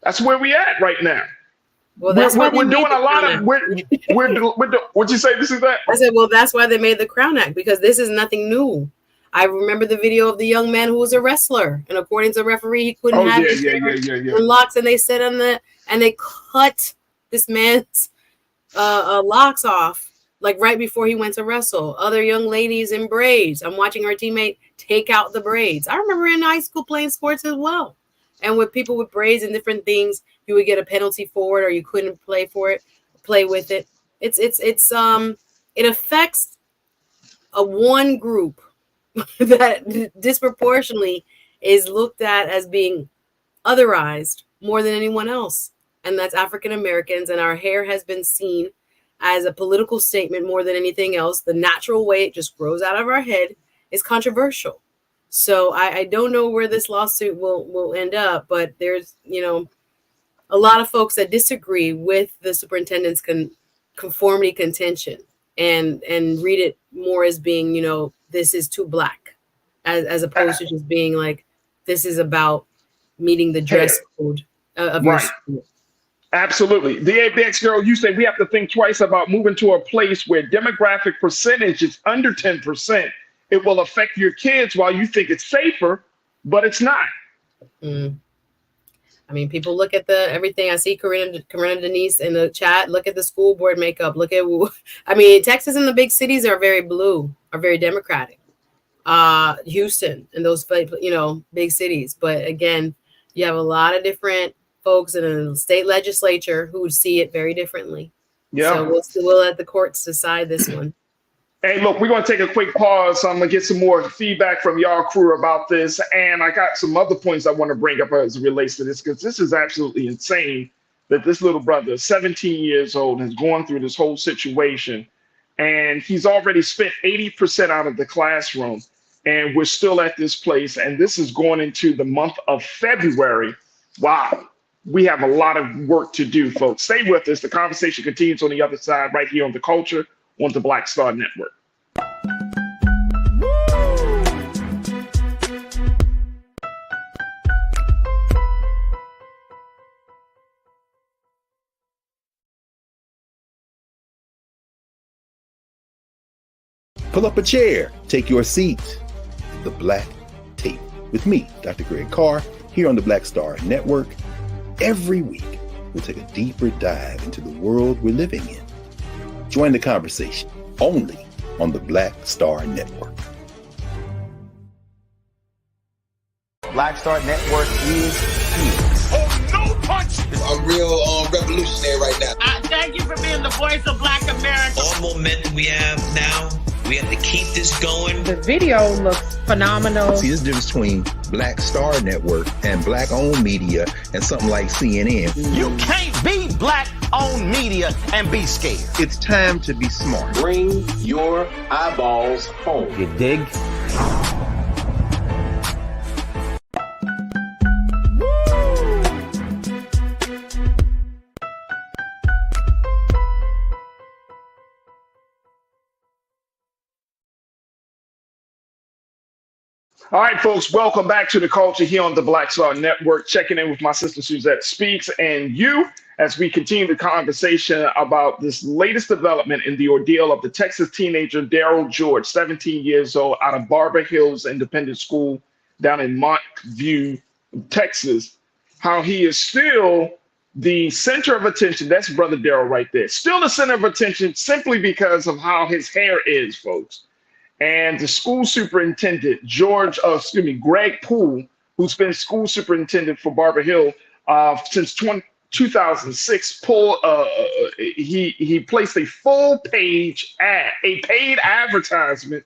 That's where we at right now. Well, that's why we're doing a lot of what'd you say? This is that? I said, well, that's why they made the Crown Act, because this is nothing new. I remember the video of the young man who was a wrestler, and according to the referee, he couldn't have his locks, and they said and they cut this man's locks off like right before he went to wrestle. Other young ladies in braids. I'm watching our teammate take out the braids. I remember in high school playing sports as well, and with people with braids and different things, you would get a penalty for it, or you couldn't play with it. It affects a one group that disproportionately is looked at as being otherized more than anyone else. And that's African Americans. And our hair has been seen as a political statement more than anything else. The natural way it just grows out of our head is controversial. So I don't know where this lawsuit will end up, but there's, a lot of folks that disagree with the superintendent's conformity contention and read it more as being, this is too black, as opposed to just being like, this is about meeting the dress code of your school. Absolutely. The ABX girl, you say we have to think twice about moving to a place where demographic percentage is under 10%. It will affect your kids while you think it's safer, but it's not. I mean, people look at everything. I see Corinna Denise in the chat. Look at the school board makeup. Texas and the big cities are very blue, are very Democratic. Houston and those, big cities. But again, you have a lot of different folks in the state legislature who would see it very differently. Yeah. So we'll let the courts decide this one. Hey, look, we're going to take a quick pause. So I'm going to get some more feedback from y'all crew about this. And I got some other points I want to bring up as it relates to this, because this is absolutely insane that this little brother, 17 years old, is going through this whole situation. And he's already spent 80% out of the classroom. And we're still at this place. And this is going into the month of February. Wow. We have a lot of work to do, folks. Stay with us. The conversation continues on the other side, right here on The Culture, on the BlackStar Network. Pull up a chair, take your seat. The Black Tape with me, Dr. Greg Carr, here on the BlackStar Network. Every week, we'll take a deeper dive into the world we're living in. Join the conversation only on the BlackStar Network. BlackStar Network is here. Oh, no punch! I'm real revolutionary right now. Thank you for being the voice of Black America. All momentum we have now, we have to keep this going. The video looks phenomenal. See, there's a difference between BlackStar Network and black-owned media and something like CNN. You can't be black-owned media and be scared. It's time to be smart. Bring your eyeballs home. You dig? All right, folks, welcome back to The Culture here on the BlackStar Network. Checking in with my sister Suzette Speaks and you as we continue the conversation about this latest development in the ordeal of the Texas teenager Daryl George, 17 years old, out of Barber Hills Independent School down in Montview, Texas. How he is still the center of attention. That's Brother Daryl right there. Still the center of attention simply because of how his hair is, folks. And the school superintendent, Greg Poole, who's been school superintendent for Barber Hill since 2006, he placed a full-page ad, a paid advertisement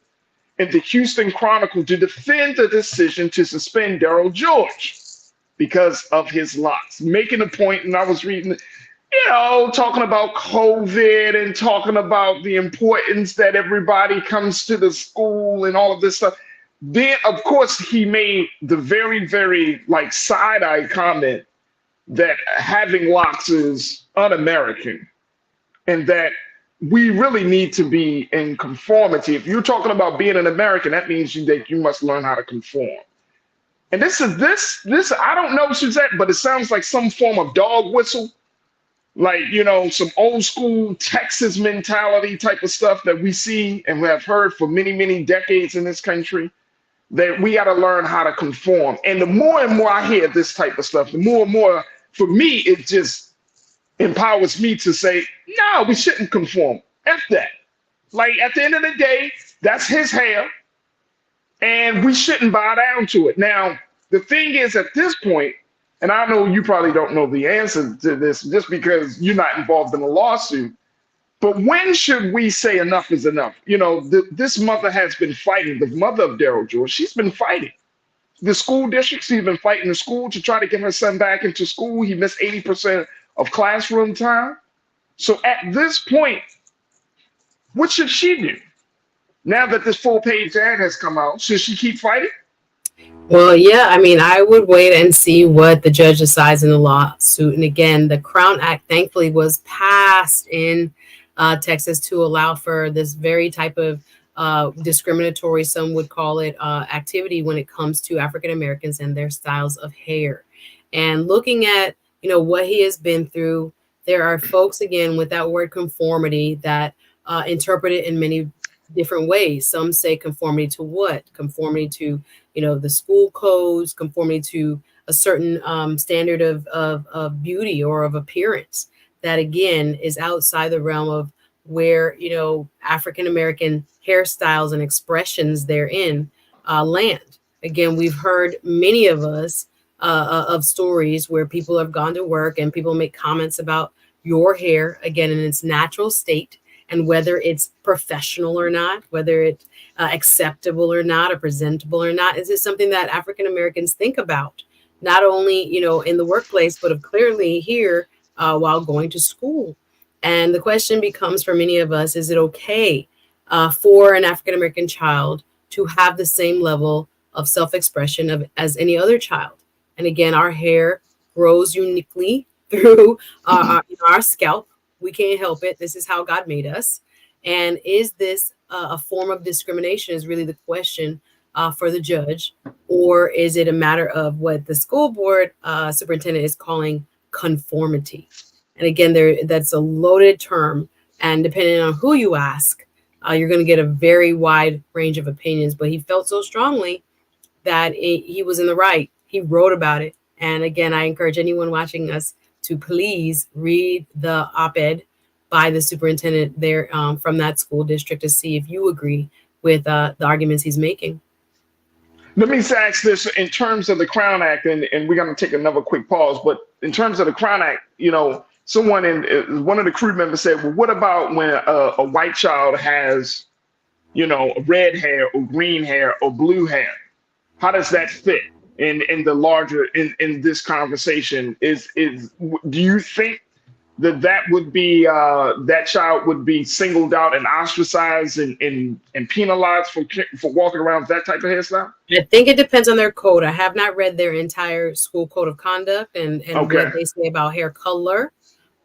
in the Houston Chronicle to defend the decision to suspend Daryl George because of his locks, making a point, and I was reading talking about COVID and talking about the importance that everybody comes to the school and all of this stuff. Then, of course, he made the very, very side-eye comment that having locks is un-American and that we really need to be in conformity. If you're talking about being an American, that means that you must learn how to conform. And this, I don't know, Suzette, but it sounds like some form of dog whistle. Some old school Texas mentality type of stuff that we see and we have heard for many, many decades in this country, that we got to learn how to conform. And the more and more I hear this type of stuff, the more and more, for me, it just empowers me to say, no, we shouldn't conform. F that. At the end of the day, that's his hair, and we shouldn't bow down to it. Now, the thing is, at this point, and I know you probably don't know the answer to this just because you're not involved in a lawsuit, but when should we say enough is enough? This mother has been fighting, the mother of Daryl George, she's been fighting. The school district, she's been fighting the school to try to get her son back into school. He missed 80% of classroom time. So at this point, what should she do? Now that this full-page ad has come out, should she keep fighting? Well, yeah, I would wait and see what the judge decides in the lawsuit. And again, the Crown Act, thankfully, was passed in Texas to allow for this very type of discriminatory, some would call it, activity when it comes to African Americans and their styles of hair. And looking at, what he has been through, there are folks, again, with that word conformity that interpret it in many different ways. Some say conformity to what? Conformity to the school codes, conformity to a certain standard of beauty or of appearance that, again, is outside the realm of where, African-American hairstyles and expressions therein land. Again, we've heard many of us of stories where people have gone to work and people make comments about your hair, again, in its natural state, and whether it's professional or not, whether it's acceptable or not, or presentable or not. Is this something that African Americans think about, not only, in the workplace, but clearly here while going to school? And the question becomes for many of us, is it okay for an African-American child to have the same level of self-expression as any other child? And again, our hair grows uniquely through our scalp. We can't help it. This is how God made us. And is this a form of discrimination is really the question for the judge, or is it a matter of what the school board superintendent is calling conformity? And again, that's a loaded term, and depending on who you ask, you're going to get a very wide range of opinions. But he felt so strongly that he was in the right. He wrote about it. And again, I encourage anyone watching us to please read the op-ed by the superintendent there from that school district to see if you agree with the arguments he's making. Let me ask this in terms of the Crown Act, and we're going to take another quick pause. But in terms of the Crown Act, one of the crew members said, well, what about when a white child has, red hair or green hair or blue hair? How does that fit in the larger, in this conversation? Do you think that would be that child would be singled out and ostracized and penalized for walking around with that type of hairstyle? I think it depends on their code. I have not read their entire school code of conduct and Okay. what they say about hair color,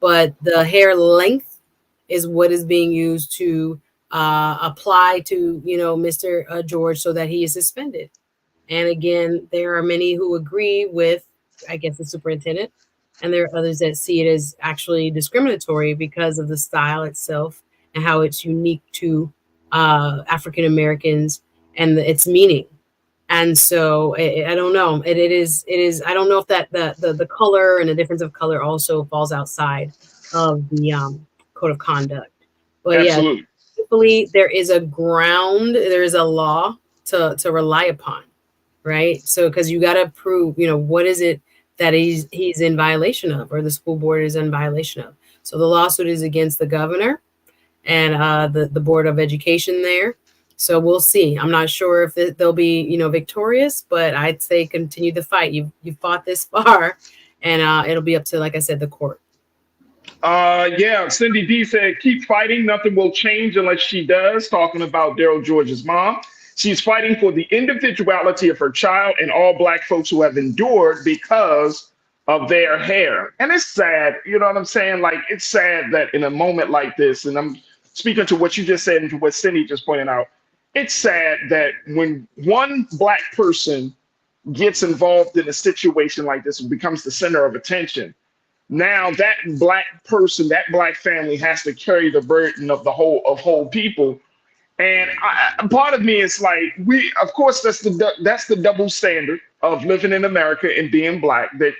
but the hair length is what is being used to apply to Mr. George so that he is suspended. And again, there are many who agree with, I guess, the superintendent. And there are others that see it as actually discriminatory because of the style itself and how it's unique to African Americans and its meaning. And so I don't know. It is. I don't know if that the color and the difference of color also falls outside of the code of conduct. But Absolutely. Yeah, hopefully there is a ground. There is a law to rely upon, right? So because you got to prove, what is it that he's in violation of, or the school board is in violation of. So the lawsuit is against the governor and the Board of Education there. So we'll see. I'm not sure if they'll be, victorious, but I'd say continue the fight. You fought this far, and it'll be up to, like I said, the court. Yeah, Cindy D said, keep fighting. Nothing will change unless she does, talking about Daryl George's mom. She's fighting for the individuality of her child and all Black folks who have endured because of their hair. And it's sad, you know what I'm saying? Like, it's sad that in a moment like this, and I'm speaking to what you just said and to what Cindy just pointed out, it's sad that when one Black person gets involved in a situation like this and becomes the center of attention, now that Black person, that Black family has to carry the burden of whole people. And part of me is like, of course, that's the double standard of living in America and being Black, that,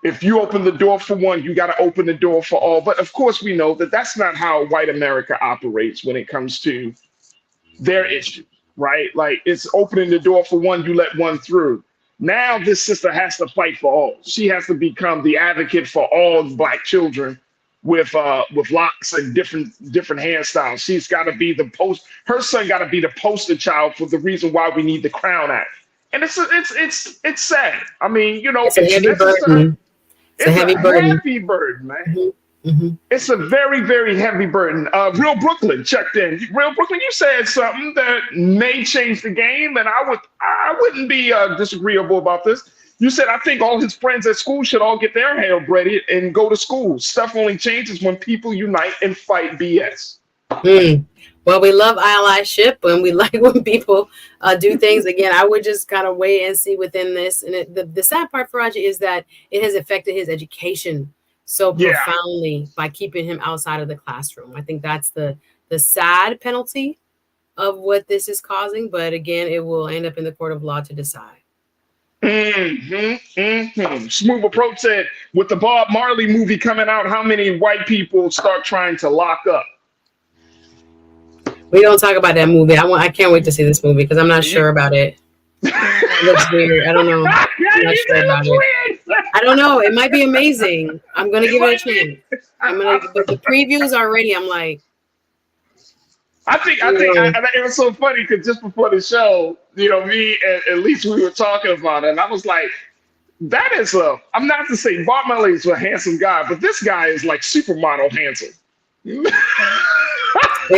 if you open the door for one, you got to open the door for all. But of course, we know that that's not how white America operates when it comes to their issues, right? Like, it's opening the door for one, you let one through. Now this sister has to fight for all. She has to become the advocate for all Black children with locks and different hairstyles. She's got to be her son got to be the poster child for the reason why we need the Crown Act. And it's sad. I mean, it's a heavy burden. It's a heavy burden, man. Mm-hmm. It's a very, very heavy burden. Real Brooklyn checked in. Real Brooklyn, you said something that may change the game, and I wouldn't be disagreeable about this. You said, I think all his friends at school should all get their hair braided and go to school. Stuff only changes when people unite and fight BS. Well, we love allyship, and we like when people do things. Again, I would just kind of wait and see within this. And the sad part, Farajii, is that it has affected his education so profoundly by keeping him outside of the classroom. I think that's the sad penalty of what this is causing. But again, it will end up in the court of law to decide. Smooth Approach said, with the Bob Marley movie coming out, how many white people start trying to lock up? We don't talk about that movie. I can't wait to see this movie because I'm not sure about it. It looks weird. I don't know. I'm not sure about it. I don't know. It might be amazing. I'm gonna give it a chance. But the previews already, I'm like, I think it was so funny because just before the show, me and at least we were talking about it, and I was like, that is I'm not to say Bob Marley is a handsome guy, but this guy is like supermodel handsome. We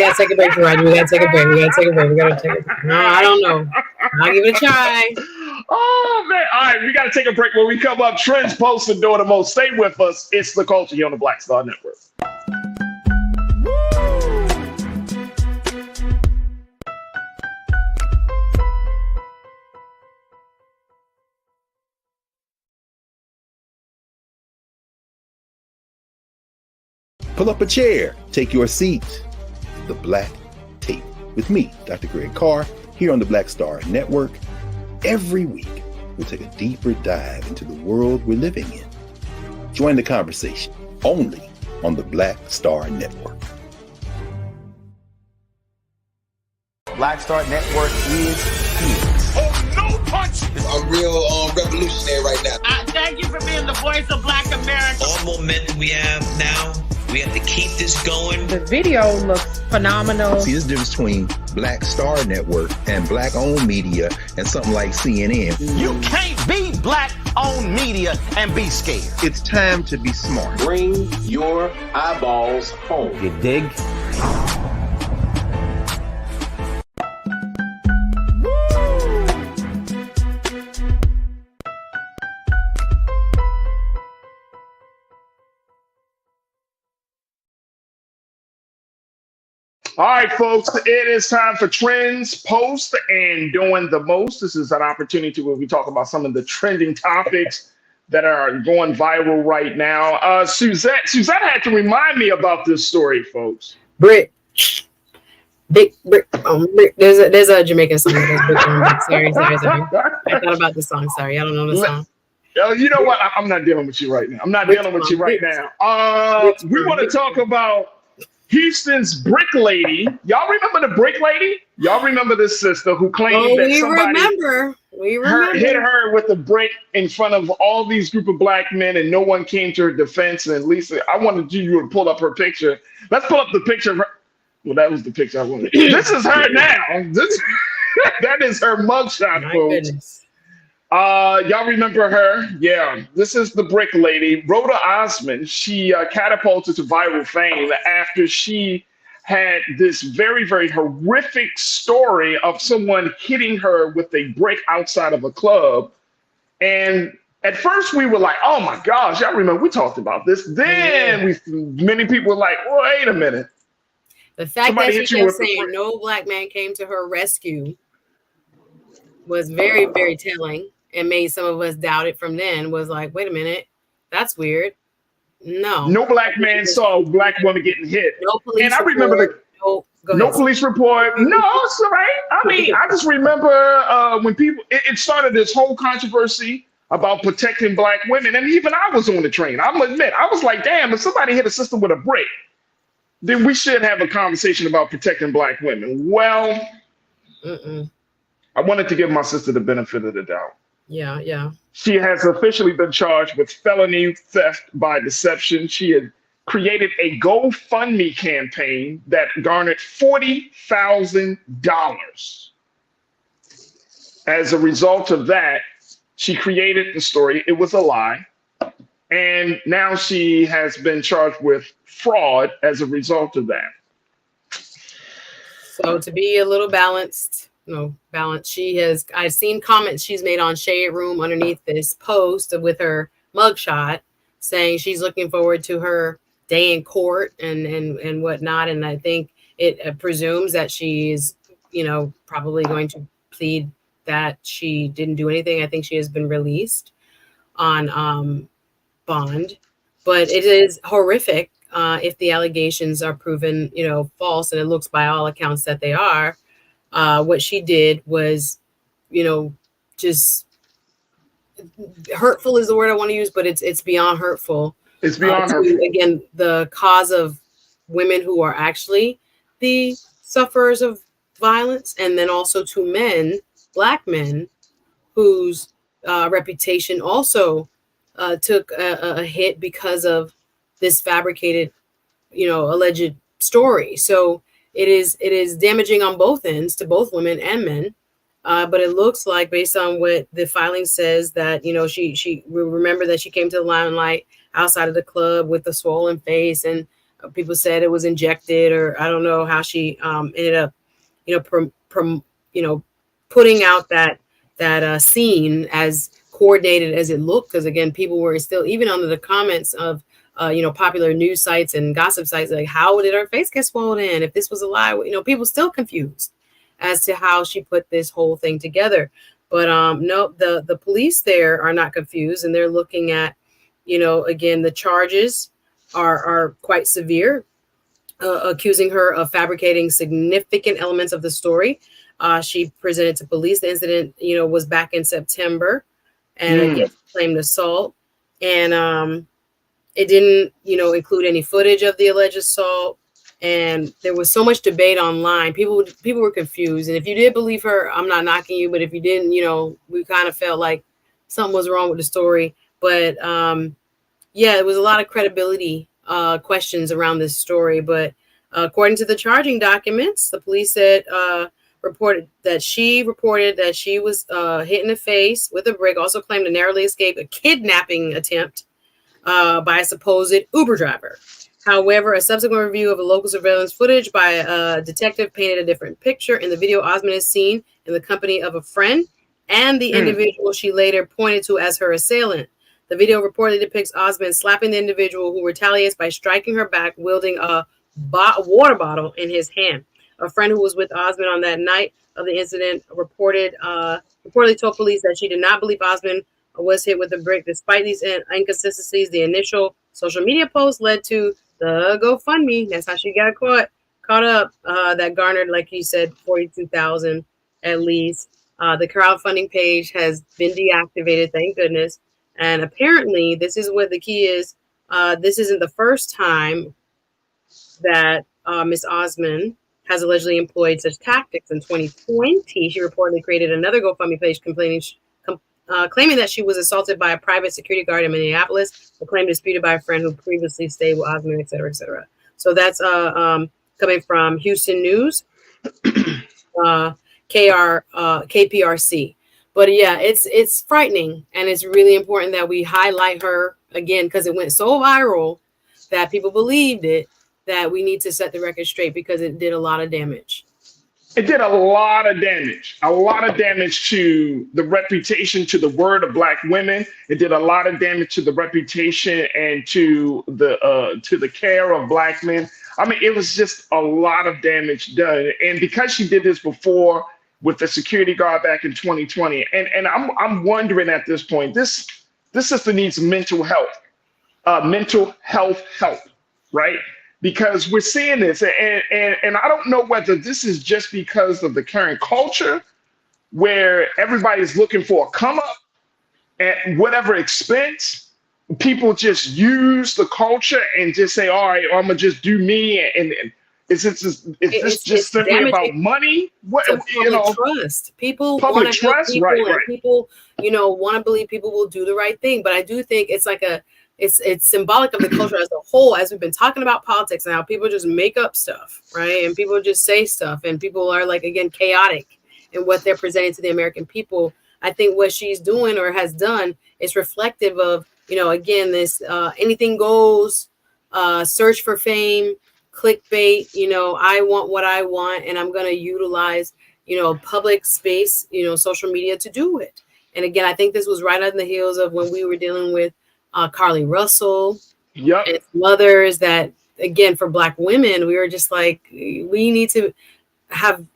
gotta take a break, Roger. We gotta take a break. We gotta take a break. No, I don't know. I'll give it a try. Oh man! All right, we gotta take a break. When we come up, trends, posts, and doing the most. Stay with us. It's the culture here on the BlackStar Network. Pull up a chair, take your seat. The Black Tape with me, Dr. Greg Carr, here on the BlackStar Network. Every week, we'll take a deeper dive into the world we're living in. Join the conversation only on the BlackStar Network. BlackStar Network is here. Oh, no punch! I'm real revolutionary right now. Thank you for being the voice of Black America. All momentum we have now, we have to keep this going. The video looks phenomenal. See, there's a difference between BlackStar Network and black-owned media and something like CNN. You can't be black-owned media and be scared. It's time to be smart. Bring your eyeballs home. You dig? All right, folks, it is time for trends, posts, and doing the most. This is an opportunity where we talk about some of the trending topics that are going viral right now. Suzette had to remind me about this story, folks. Brick. Big brick on brick. There's a Jamaican song that goes brick on brick. Sorry. I thought about the song. Sorry, I don't know the song. You know what? I'm not dealing with you right now. We want to talk about Houston's brick lady. Y'all remember the brick lady? Y'all remember this sister who claimed that somebody hit her with a brick in front of all these group of black men and no one came to her defense. And Lisa, I wanted you to pull up her picture. Let's pull up the picture of her. Well, that was the picture I wanted. This is her now. That is her mugshot, folks. Goodness. Y'all remember her? Yeah, this is the brick lady, Rhoda Osmond. She catapulted to viral fame after she had this very, very horrific story of someone hitting her with a brick outside of a club. And at first we were like, oh my gosh, y'all remember we talked about this. Then many people were like, wait a minute. The fact that she kept saying no black man came to her rescue was very, very telling. And made some of us doubt it from then. Was like, wait a minute, that's weird. No black man saw a black woman getting hit. No police and I report. remember no police report. No, it's all right. I mean, I just remember when people it started this whole controversy about protecting black women, and even I was on the train. I'm gonna admit, I was like, damn, if somebody hit a sister with a brick, then we should have a conversation about protecting black women. Well, I wanted to give my sister the benefit of the doubt. Yeah. She has officially been charged with felony theft by deception. She had created a GoFundMe campaign that garnered $40,000. As a result of that, she created the story. It was a lie. And now she has been charged with fraud as a result of that. So to be a little balanced, I've seen comments she's made on Shade Room underneath this post with her mugshot saying she's looking forward to her day in court and whatnot. And I think it presumes that she's, probably going to plead that she didn't do anything. I think she has been released on bond, but it is horrific if the allegations are proven, false, and it looks by all accounts that they are. What she did was, just hurtful is the word I want to use, but it's beyond hurtful. It's beyond hurtful. Again, the cause of women who are actually the sufferers of violence, and then also to men, black men, whose reputation also took a hit because of this fabricated, alleged story. So it is damaging on both ends to both women and men. But it looks like, based on what the filing says, that, she remember that she came to the limelight outside of the club with the swollen face, and people said it was injected, or I don't know how she ended up, putting out that scene as coordinated as it looked. Because again, people were still, even under the comments of popular news sites and gossip sites, like, how did her face get swollen? If this was a lie, people still confused as to how she put this whole thing together. But no, the police there are not confused, and they're looking at, again, the charges are quite severe, accusing her of fabricating significant elements of the story. She presented to police. The incident, was back in September, and again, claimed assault, and it didn't, include any footage of the alleged assault. And there was so much debate online. People were confused. And if you did believe her, I'm not knocking you. But if you didn't, we kind of felt like something was wrong with the story. But yeah, there was a lot of credibility questions around this story. But according to the charging documents, the police said reported that she was hit in the face with a brick. Also claimed to narrowly escape a kidnapping attempt by a supposed Uber driver. However, a subsequent review of the local surveillance footage by a detective painted a different picture. In the video, Osmond is seen in the company of a friend and the individual she later pointed to as her assailant. The video reportedly depicts Osmond slapping the individual, who retaliates by striking her back, wielding a water bottle in his hand. A friend who was with Osmond on that night of the incident reportedly told police that she did not believe Osmond was hit with a brick. Despite these inconsistencies, the initial social media post led to the GoFundMe. That's how she got caught up. That garnered, like you said, 42,000 at least. The crowdfunding page has been deactivated, thank goodness. And apparently, this is what the key is. This isn't the first time that Miss Osmond has allegedly employed such tactics. In 2020, she reportedly created another GoFundMe page claiming that she was assaulted by a private security guard in Minneapolis, a claim disputed by a friend who previously stayed with Osmond, et cetera, et cetera. So that's coming from Houston News, KPRC. But yeah, it's frightening, and it's really important that we highlight her again, because it went so viral that people believed it, that we need to set the record straight, because it did a lot of damage. It did a lot of damage to the reputation, to the word of Black women. It did a lot of damage to the reputation and to the care of Black men. I mean, it was just a lot of damage done. And because she did this before with the security guard back in 2020, and I'm wondering at this point, this sister needs mental health help, right? Because we're seeing this, and I don't know whether this is just because of the current culture, where everybody's looking for a come up at whatever expense. People just use the culture and just say, all right, I'm gonna just do me. And is this just simply about money? What, trust. People want to help people, right. People, want to believe people will do the right thing. But I do think it's like it's symbolic of the culture as a whole, as we've been talking about politics and how people just make up stuff, right? And people just say stuff, and people are, like, again, chaotic in what they're presenting to the American people. I think what she's doing or has done is reflective of, again, this anything goes, search for fame, clickbait, I want what I want, and I'm going to utilize, public space, social media to do it. And again, I think this was right on the heels of when we were dealing with Carly Russell, and others, that, again, for Black women, we were just like, we need to have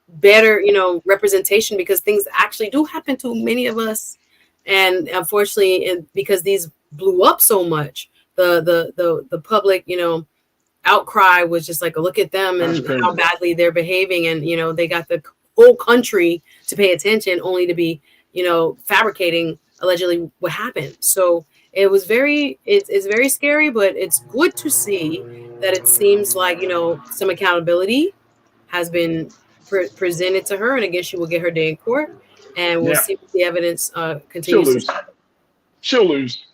better, representation, because things actually do happen to many of us. And unfortunately, because these blew up so much, the public, outcry was just like, look at them and how badly they're behaving. And, they got the whole country to pay attention, only to be, fabricating allegedly what happened. So it was it's very scary, but it's good to see that it seems like, some accountability has been presented to her. And again, she will get her day in court, and we'll see if the evidence continues. She'll lose.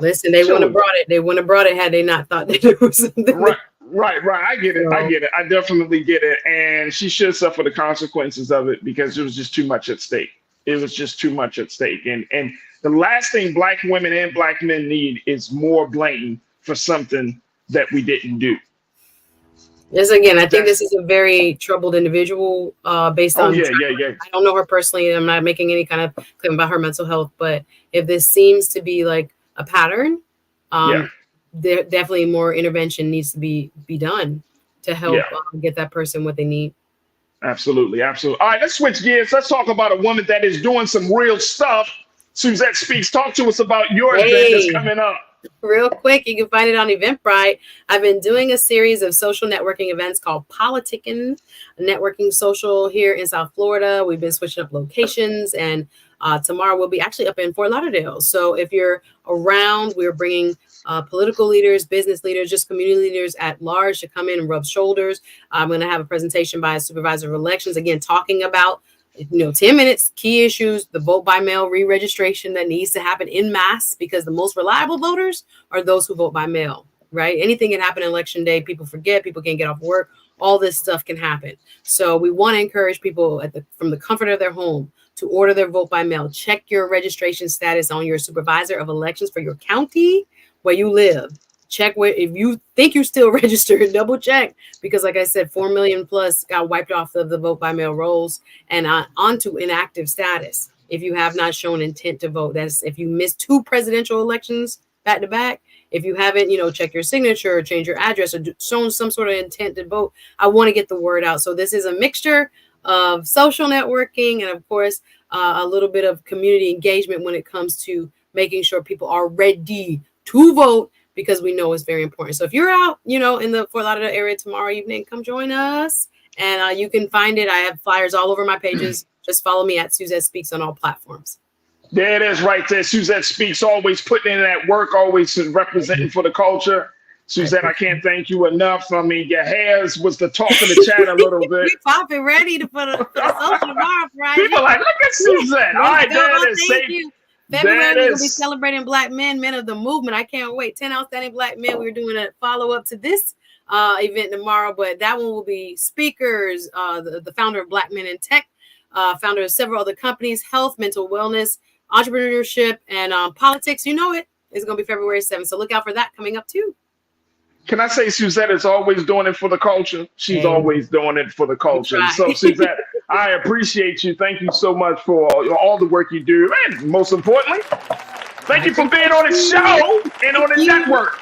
Listen, they wouldn't have brought it. They wouldn't have brought it had they not thought that it was something. Right. I get it. I definitely get it. And she should suffer the consequences of it because it was just too much at stake. It was just too much at stake. And the last thing Black women and Black men need is more blame for something that we didn't do. Yes, again, I think this is a very troubled individual based on. Yeah. I don't know her personally. I'm not making any kind of claim about her mental health, but if this seems to be like a pattern, there definitely more intervention needs to be done to help get that person what they need. Absolutely. All right, let's switch gears. Let's talk about a woman that is doing some real stuff. Suzette Speaks. Talk to us about your event that's coming up. Real quick, you can find it on Eventbrite. I've been doing a series of social networking events called Politicking Networking Social here in South Florida. We've been switching up locations, and tomorrow we'll be actually up in Fort Lauderdale. So if you're around, we're bringing political leaders, business leaders, just community leaders at large to come in and rub shoulders. I'm going to have a presentation by a supervisor of elections, again, talking about 10 minutes, key issues, the vote by mail re-registration that needs to happen en masse, because the most reliable voters are those who vote by mail, right? Anything can happen on election day. People forget, people can't get off work. All this stuff can happen. So we want to encourage people from the comfort of their home to order their vote by mail. Check your registration status on your supervisor of elections for your county where you live. Check if you think you're still registered, double check, because like I said, 4 million plus got wiped off of the vote by mail rolls and onto inactive status. If you have not shown intent to vote, that's if you missed 2 presidential elections back to back. If you haven't, check your signature or change your address or shown some sort of intent to vote. I want to get the word out. So this is a mixture of social networking and, of course, a little bit of community engagement when it comes to making sure people are ready to vote, because we know it's very important. So if you're out, in the Fort Lauderdale area tomorrow evening, come join us. And you can find it. I have flyers all over my pages. Just follow me at Suzette Speaks on all platforms. There it is right there. Suzette Speaks, always putting in that work, always representing for the culture. Suzette, I can't thank you enough. I mean, your hairs was the talk of the chat a little bit. We popping ready for the social tomorrow, Friday. People like, look at Suzette. All right, there it is. Thank you. February, we're going to be celebrating Black men of the movement. I can't wait. 10 outstanding Black men. We're doing a follow-up to this event tomorrow, but that one will be speakers, the founder of Black Men in Tech, founder of several other companies, health, mental wellness, entrepreneurship, and politics. You know it. It's going to be February 7th, so look out for that coming up too. Can I say Suzette is always doing it for the culture? She's always doing it for the culture. So Suzette, I appreciate you. Thank you so much for all the work you do. And most importantly, thank you for being on the show and on the network.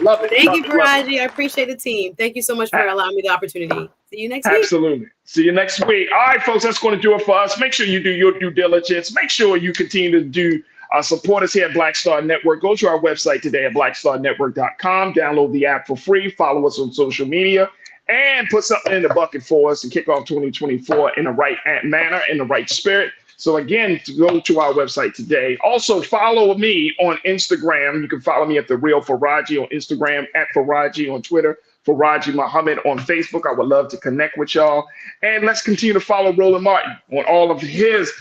Love it. Thank you, Farajii. I appreciate the team. Thank you so much for allowing me the opportunity. See you next week. Absolutely. See you next week. All right, folks, that's going to do it for us. Make sure you do your due diligence. Make sure you continue to do support us here at BlackStar Network. Go to our website today at BlackStarNetwork.com. Download the app for free. Follow us on social media and put something in the bucket for us and kick off 2024 in the right manner, in the right spirit. So again, to go to our website today. Also, follow me on Instagram. You can follow me at The Real Farajii on Instagram, at Farajii on Twitter, Farajii Muhammad on Facebook. I would love to connect with y'all. And let's continue to follow Roland Martin on all of his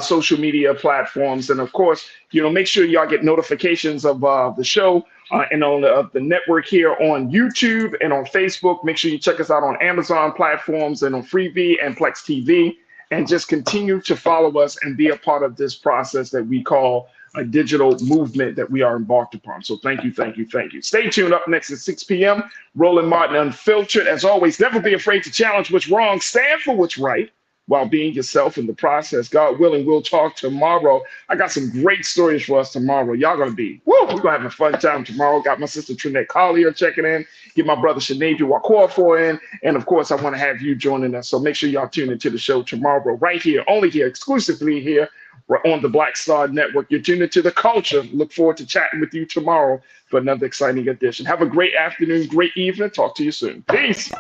social media platforms. And of course, make sure y'all get notifications of the show and on the network here on YouTube and on Facebook. Make sure you check us out on Amazon platforms and on Freevee and Plex TV. And just continue to follow us and be a part of this process that we call a digital movement that we are embarked upon. So thank you, thank you, thank you. Stay tuned. Up next at 6 p.m., Roland Martin Unfiltered. As always, never be afraid to challenge what's wrong. Stand for what's right while being yourself in the process. God willing, we'll talk tomorrow. I got some great stories for us tomorrow. Y'all going to be, we're going to have a fun time tomorrow. Got my sister Trinette Collier checking in. Get my brother Sinead Wakorfor in. And of course, I want to have you joining us. So make sure y'all tune into the show tomorrow right here, only here, exclusively here. We're on the BlackStar Network. You're tuned into the culture. Look forward to chatting with you tomorrow for another exciting edition. Have a great afternoon, great evening. Talk to you soon. Peace.